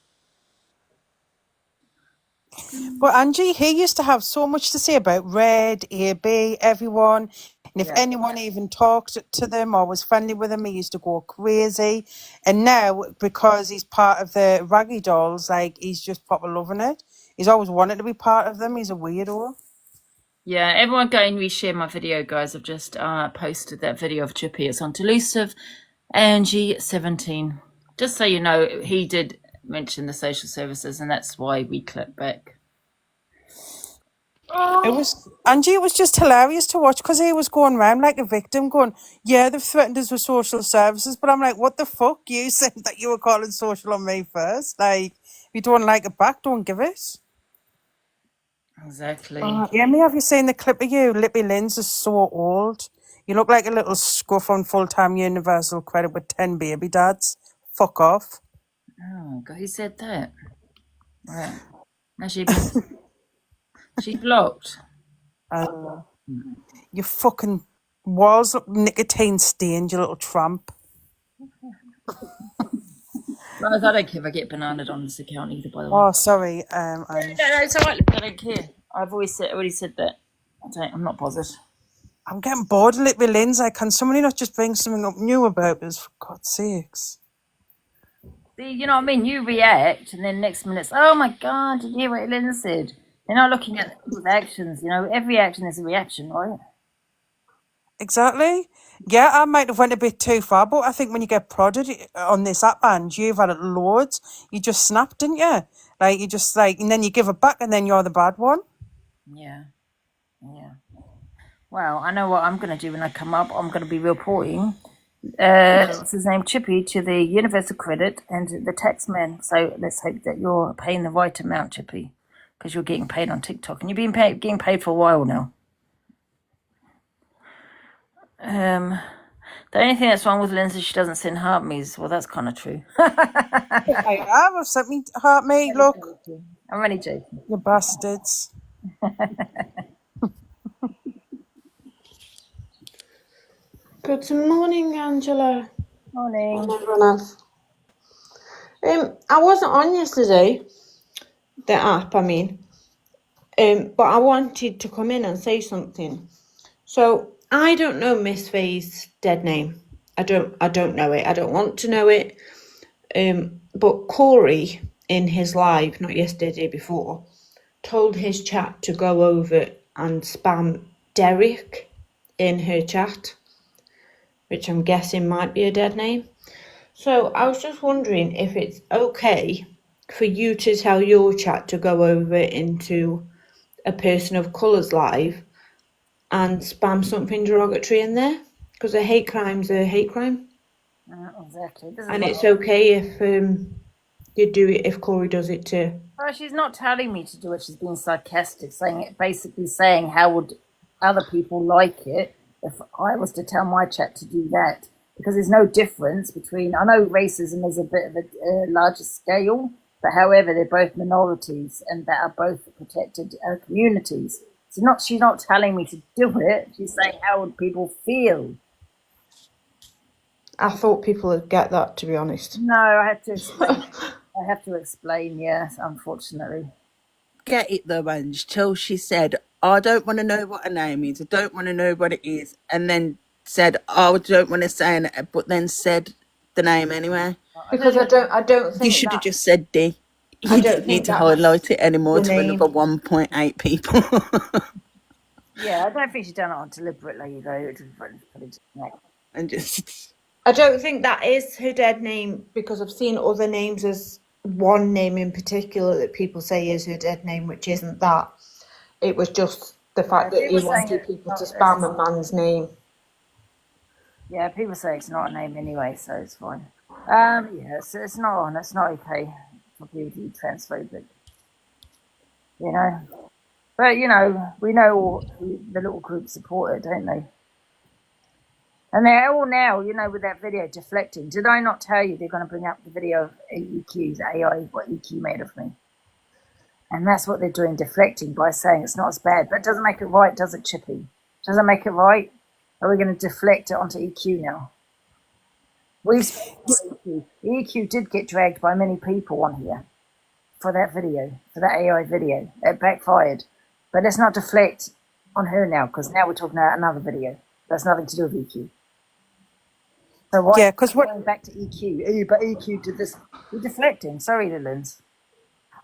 But Angie, he used to have so much to say about Red, AB, everyone. And if anyone even talked to them or was friendly with him, he used to go crazy. And now, because he's part of the Raggy Dolls, like, he's just proper loving it. He's always wanted to be part of them. He's a weirdo. Yeah, everyone go and reshare my video, guys. I've just posted that video of Chippy. It's on Toulouse of Angie 17. Just so you know, he did mention the social services, and that's why we clipped back. It was just hilarious to watch because he was going around like a victim going, yeah, they've threatened us with social services. But I'm like, what the fuck? You said that you were calling social on me first. Like, if you don't like it back, don't give it. Exactly. Emily, have you seen the clip of you? Lippy Lynn's is so old. You look like a little scruff on full-time universal credit with 10 baby dads. Fuck off. Oh, God, who said that? Right. Now she's blocked. Your fucking walls look nicotine stained, you little tramp. Well, I don't care if I get bananaed on this account either, by the way. Oh, sorry. No, it's all right. I don't care. I've already said that. I'm not bothered. I'm getting bored of Lippy Lynn's. Like, can somebody not just bring something up new about this, for God's sakes? See, you know what I mean? You react, and then next minute, oh my God, did you hear what Lynn said? You're not looking at people's actions. You know, every action is a reaction, right? Exactly. Yeah, I might have went a bit too far, but I think when you get prodded on this app, and you've had it loads, you just snapped, didn't you? Like, you just like, and then you give it back, and then you're the bad one. Yeah. Well, I know what I'm going to do when I come up. I'm going to be reporting, what's his name, Chippy, to the Universal Credit and the taxman. So let's hope that you're paying the right amount, Chippy, because you're getting paid on TikTok, and you've been getting paid for a while now. The only thing that's wrong with Lindsay is she doesn't send heart me's. Well, that's kind of true. I have sent me heart me. Look, I'm only joking. you bastards. Good morning, Angela. Morning. And everyone else. I wasn't on yesterday, the app, I mean, but I wanted to come in and say something. So I don't know Miss Faye's dead name. I don't know it. I don't want to know it. But Corey, in his live, not yesterday, the day before, told his chat to go over and spam Derek in her chat, which I'm guessing might be a dead name. So I was just wondering if it's okay for you to tell your chat to go over into a person of colour's live and spam something derogatory in there, because a hate crime's a hate crime. Exactly. And it's okay if you do it, if Corey does it too. Well, she's not telling me to do it. She's being sarcastic, basically saying how would other people like it if I was to tell my chat to do that, because there's no difference between, I know racism is a bit of a larger scale, but however, they're both minorities and that are both protected communities. So she's not telling me to do it. She's saying, how would people feel? I thought people would get that, to be honest. No, I have to explain. I have to explain, yes, unfortunately. Get it though, Ange, till she said, I don't want to know what her name is, I don't want to know what it is, and then said, oh, I don't want to say it, but then said the name anyway. Because I don't think you should have just said D. You don't need to highlight it anymore to another 1.8 people. Yeah, I don't think she's done it on deliberately, you know. And just, I don't think that is her dead name, because I've seen other names as one name in particular that people say is her dead name, which isn't that. It was just the fact that he wanted people to spam a man's name. Yeah, people say it's not a name anyway, so it's fine. Yeah, it's not okay for people to be transphobic. You know? But, you know, we know all the little groups support it, don't they? And they're all now, you know, with that video deflecting. Did I not tell you they're going to bring up the video of EQ's AI, what EQ made of me? And that's what they're doing, deflecting by saying it's not as bad. But it doesn't make it right, does it, Chippy? Doesn't make it right? Are we going to deflect it onto EQ now? EQ did get dragged by many people on here for that video, for that AI video. It backfired. But let's not deflect on her now, because now we're talking about another video. That's nothing to do with EQ. So why because we're going back to EQ? But EQ did this. You're deflecting. Sorry, Lilins.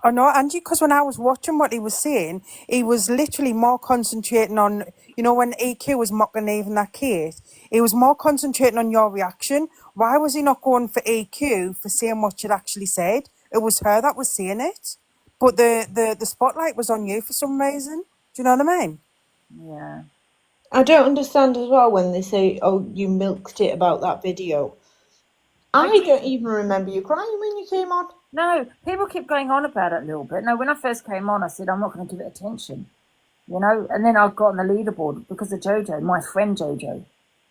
Oh no, Angie, because when I was watching what he was saying, he was literally more concentrating on, you know, when EQ was mocking even that Kate, he was more concentrating on your reaction. Why was he not going for EQ for saying what she'd actually said? It was her that was saying it. But the spotlight was on you for some reason. Do you know what I mean? Yeah. I don't understand as well when they say, oh, you milked it about that video. I don't even remember you crying when you came on. No, people keep going on about it a little bit. No, when I first came on, I said, I'm not going to give it attention, you know? And then I got on the leaderboard because of Jojo, my friend Jojo.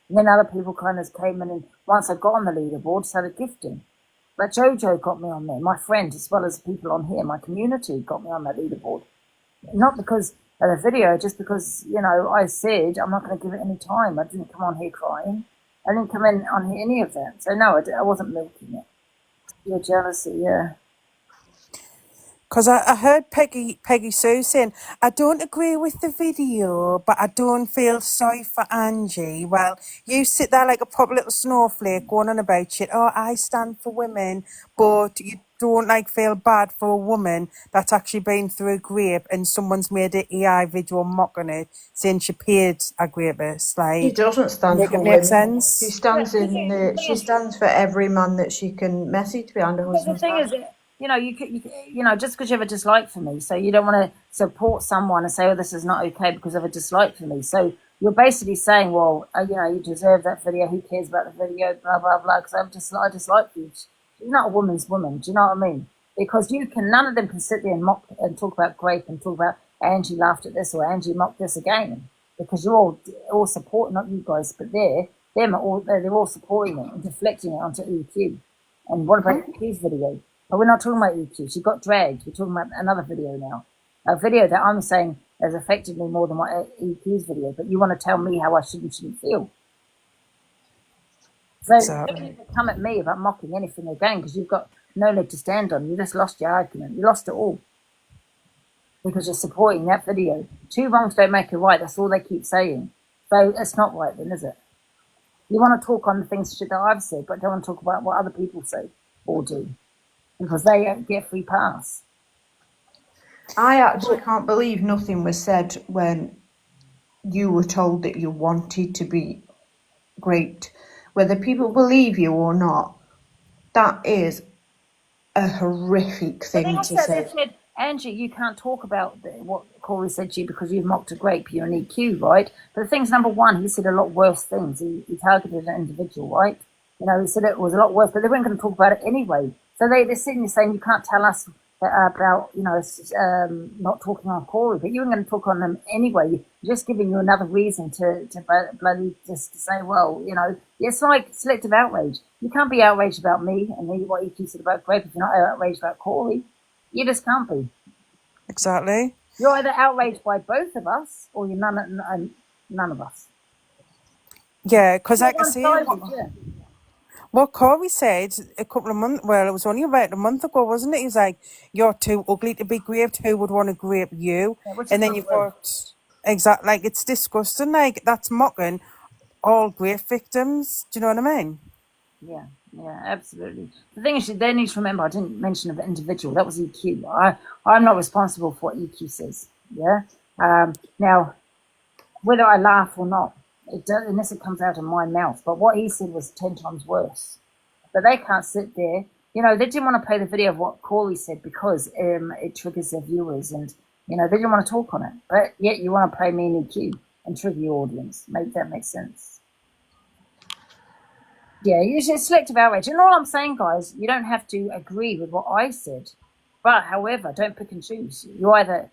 And then other people kind of came in, and once I got on the leaderboard, started gifting. But Jojo got me on there, my friend, as well as people on here, my community got me on that leaderboard. Not because of the video, just because, you know, I said I'm not going to give it any time. I didn't come on here crying. I didn't come in on here any of that. So no, I wasn't milking it. Your jealousy, yeah. Because I heard Peggy Sue saying, I don't agree with the video, but I don't feel sorry for Angie. Well, you sit there like a proper little snowflake going on about shit. Oh, I stand for women, but you don't like feel bad for a woman that's actually been through a rape and someone's made an AI video mocking it, saying she paid a rapist. Like, she doesn't stand make for it women. make sense. She stands she stands for every man that she can message behind her husband's back. The thing is, you know, you know, just because you have a dislike for me, so you don't want to support someone and say, oh, this is not okay because of a dislike for me. So you're basically saying, well, you know, you deserve that video. Who cares about the video? Blah blah blah. Because I dislike you. She's not a woman's woman. Do you know what I mean? Because none of them can sit there and mock and talk about grape and talk about Angie laughed at this or Angie mocked this again. Because you're all supporting, not you guys, but they're all supporting it and deflecting it onto EQ. And what about EQ's video? But we're not talking about EQ. She got dragged. We're talking about another video now. A video that I'm saying has affected me more than what EQ's video. But you want to tell me how I shouldn't feel. So don't even come at me about mocking anything again, because you've got no leg to stand on. You just lost your argument. You lost it all. Because you're supporting that video. 2 wrongs don't make a right. That's all they keep saying. So it's not right then, is it? You want to talk on the things that I've said, but don't want to talk about what other people say or do. Because they get free pass. I actually can't believe nothing was said when you were told that you wanted to be great. Whether people believe you or not, that is a horrific thing to say. They said, Angie, you can't talk about what Corey said to you because you've mocked a grape. You're an EQ, right? But the thing's, number one, he said a lot worse things. He targeted an individual, right? You know, he said it was a lot worse, but they weren't going to talk about it anyway. So they're sitting there saying, you can't tell us about, you know, not talking on Corey, but you were going to talk on them anyway. Just giving you another reason to bloody just to say, well, you know, it's like selective outrage. You can't be outraged about me and what EQ said about grape if you're not outraged about Corey. You just can't be. Exactly. You're either outraged by both of us or you're none of us. Yeah, because like I say, yeah. what Corey said a couple of months, well, it was only about a month ago, wasn't it? He's like, you're too ugly to be graped. Who would want to grape you? Yeah, and then you've got, exactly, like, it's disgusting. Like, that's mocking all grape victims. Do you know what I mean? Yeah, absolutely. The thing is, they need to remember, I didn't mention an individual. That was EQ. I'm not responsible for what EQ says. Yeah. Now, whether I laugh or not, it does, unless it comes out of my mouth. But what he said was 10 times worse. But they can't sit there. You know, they didn't want to play the video of what Corey said because it triggers their viewers, and you know they didn't want to talk on it. But yet you want to play me and EQ and trigger your audience. Make that make sense? Yeah, usually it's selective outrage. And all I'm saying, guys, you don't have to agree with what I said. But, however, don't pick and choose. You either,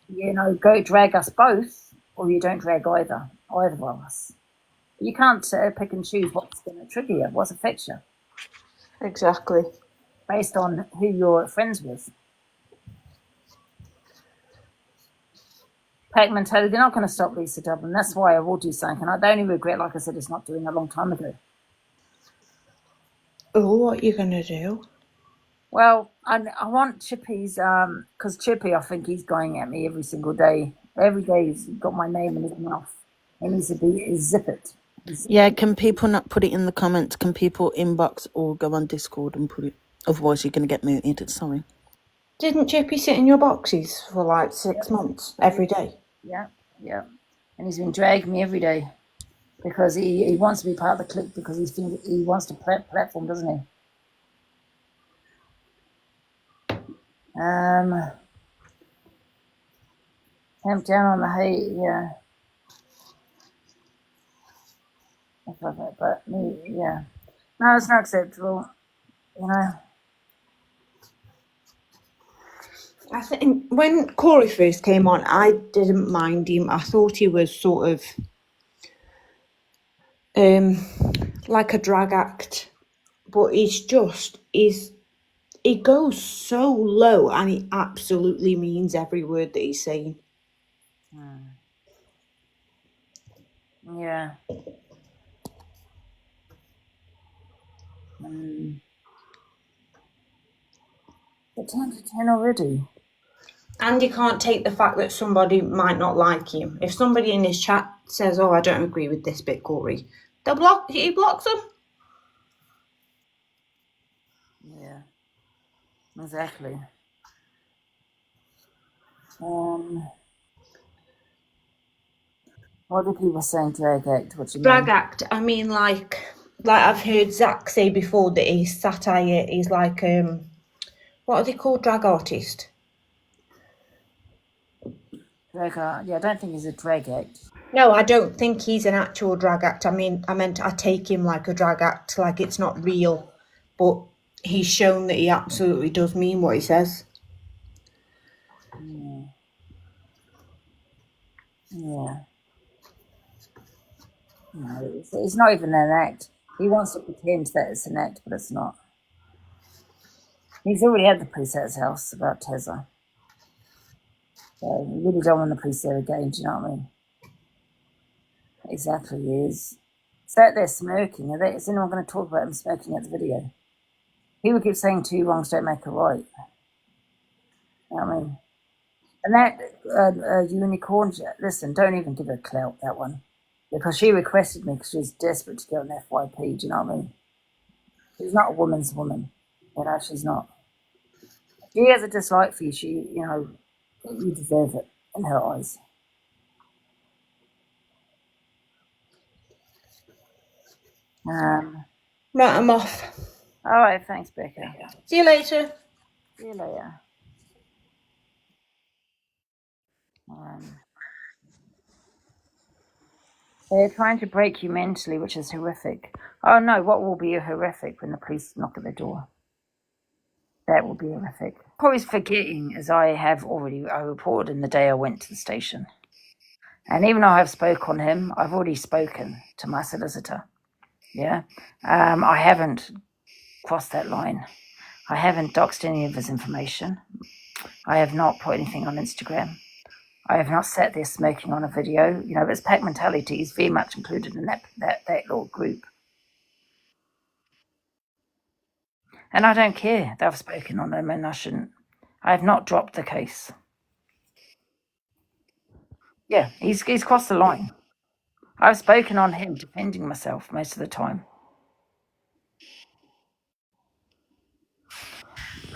you know, go drag us both, or you don't drag either of us. You can't pick and choose what's going to trigger you, what's affect you. Exactly. Based on who you're friends with. Pack mentality, they're not going to stop Lisa Dublin. That's why I will do something. And the only regret, like I said, is not doing it a long time ago. Oh, what are you going to do? Well, I want Chippy's, because Chippy, I think he's going at me every single day. Every day he's got my name in his mouth. He needs to be zip it. Yeah, can people not put it in the comments? Can people inbox or go on Discord and put it? Otherwise, you're going to get muted. Sorry. Didn't Chippy sit in your boxes for like 6 months every day? Yeah. And he's been dragging me every day because he wants to be part of the clique because he wants to platform, doesn't he? Tamp down on the hate, yeah. But me, yeah. No, it's not acceptable, you know. I think when Corey first came on, I didn't mind him. I thought he was sort of like a drag act, but he goes so low and he absolutely means every word that he's saying. Yeah. It's 10 to 10 already. And he can't take the fact that somebody might not like him. If somebody in his chat says, "Oh, I don't agree with this bit, Corey," he blocks them. Yeah. Exactly. What do people saying drag act? What do you Drag mean? act. I mean, like I've heard Zach say before that he's satire. He's like what are they called? Drag artist. Drag art. Yeah, I don't think he's a drag act. No, I don't think he's an actual drag act. I mean, I take him like a drag act, like it's not real. But he's shown that he absolutely does mean what he says. Yeah. Yeah. No, it's not even an act. He wants to pretend that it's an act, but it's not. He's already had the police at his house about Tezza. So you really don't want the police there again, do you know what I mean? Exactly, he is. Sat there smirking. Is anyone going to talk about him smirking at the video? People keep saying two wrongs don't make a right. You know what I mean? And that unicorn, listen, don't even give her clout, that one. Because she requested me because she's desperate to get on FYP, do you know what I mean? She's not a woman's woman. You know, she's not. She has a dislike for you. You deserve it in her eyes. Right, I'm off. All right, thanks, Becca. See you later. See you later. They're trying to break you mentally, which is horrific. Oh no, what will be horrific when the police knock at the door? That will be horrific. Corey's forgetting, as I reported in the day I went to the station. And even though I've spoke on him, I've already spoken to my solicitor. Yeah. I haven't crossed that line. I haven't doxed any of his information. I have not put anything on Instagram. I have not sat there smoking on a video. You know, this pack mentality is very much included in that little group. And I don't care that I've spoken on him, and I shouldn't. I have not dropped the case. Yeah, he's crossed the line. I've spoken on him defending myself most of the time.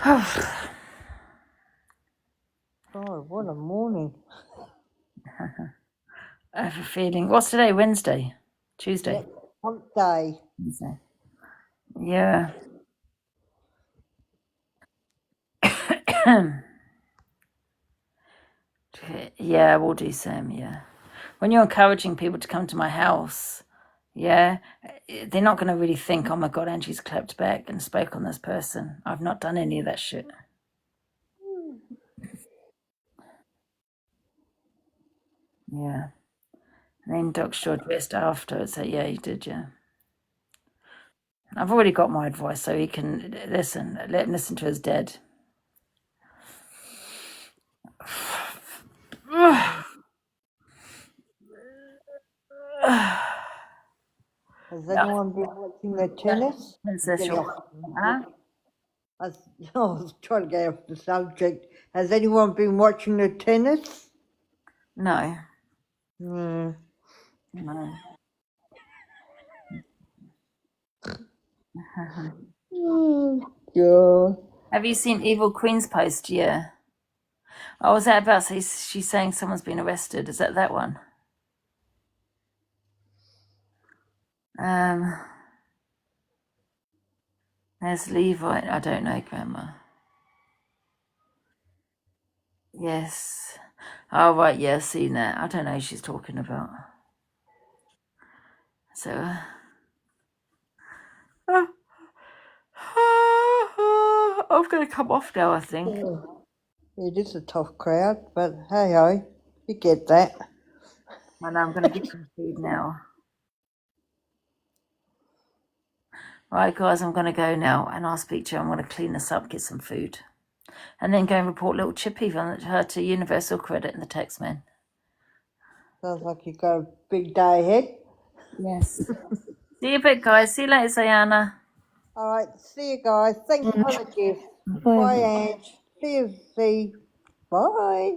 Oh, what a morning. I have a feeling. What's today? Wednesday? Tuesday? Hump day. Wednesday. Yeah. Yeah, we'll do, Sam, yeah. When you're encouraging people to come to my house, yeah, they're not going to really think, oh my God, Angie's clapped back and spoke on this person. I've not done any of that shit. Yeah. And then Doc Shaw dressed afterwards. So yeah, he did, yeah. I've already got my advice, so he can listen. Let him listen to his dad. Has anyone been watching the tennis? Huh? I was trying to get off the subject. Has anyone been watching the tennis? No. No. Oh, God. Have you seen Evil Queen's post? Yeah. Oh, was that about? She's saying someone's been arrested. Is that one? There's Levi. I don't know, Grandma. Yes. Oh, right. Yeah, I've seen that. I don't know who she's talking about. So. I'm going to come off now, I think. It is a tough crowd, but hey, you get that. I know, I'm going to get some food now. Right, guys, I'm going to go now, and I'll speak to you. I'm going to clean this up, get some food, and then go and report little Chippy from her to Universal Credit in the text man. Sounds like you've got a big day ahead. Yes. See you a bit, guys. See you later, Sayana. All right, see you guys. Thanks for the gift. Bye, Ange. See you, Z. Bye.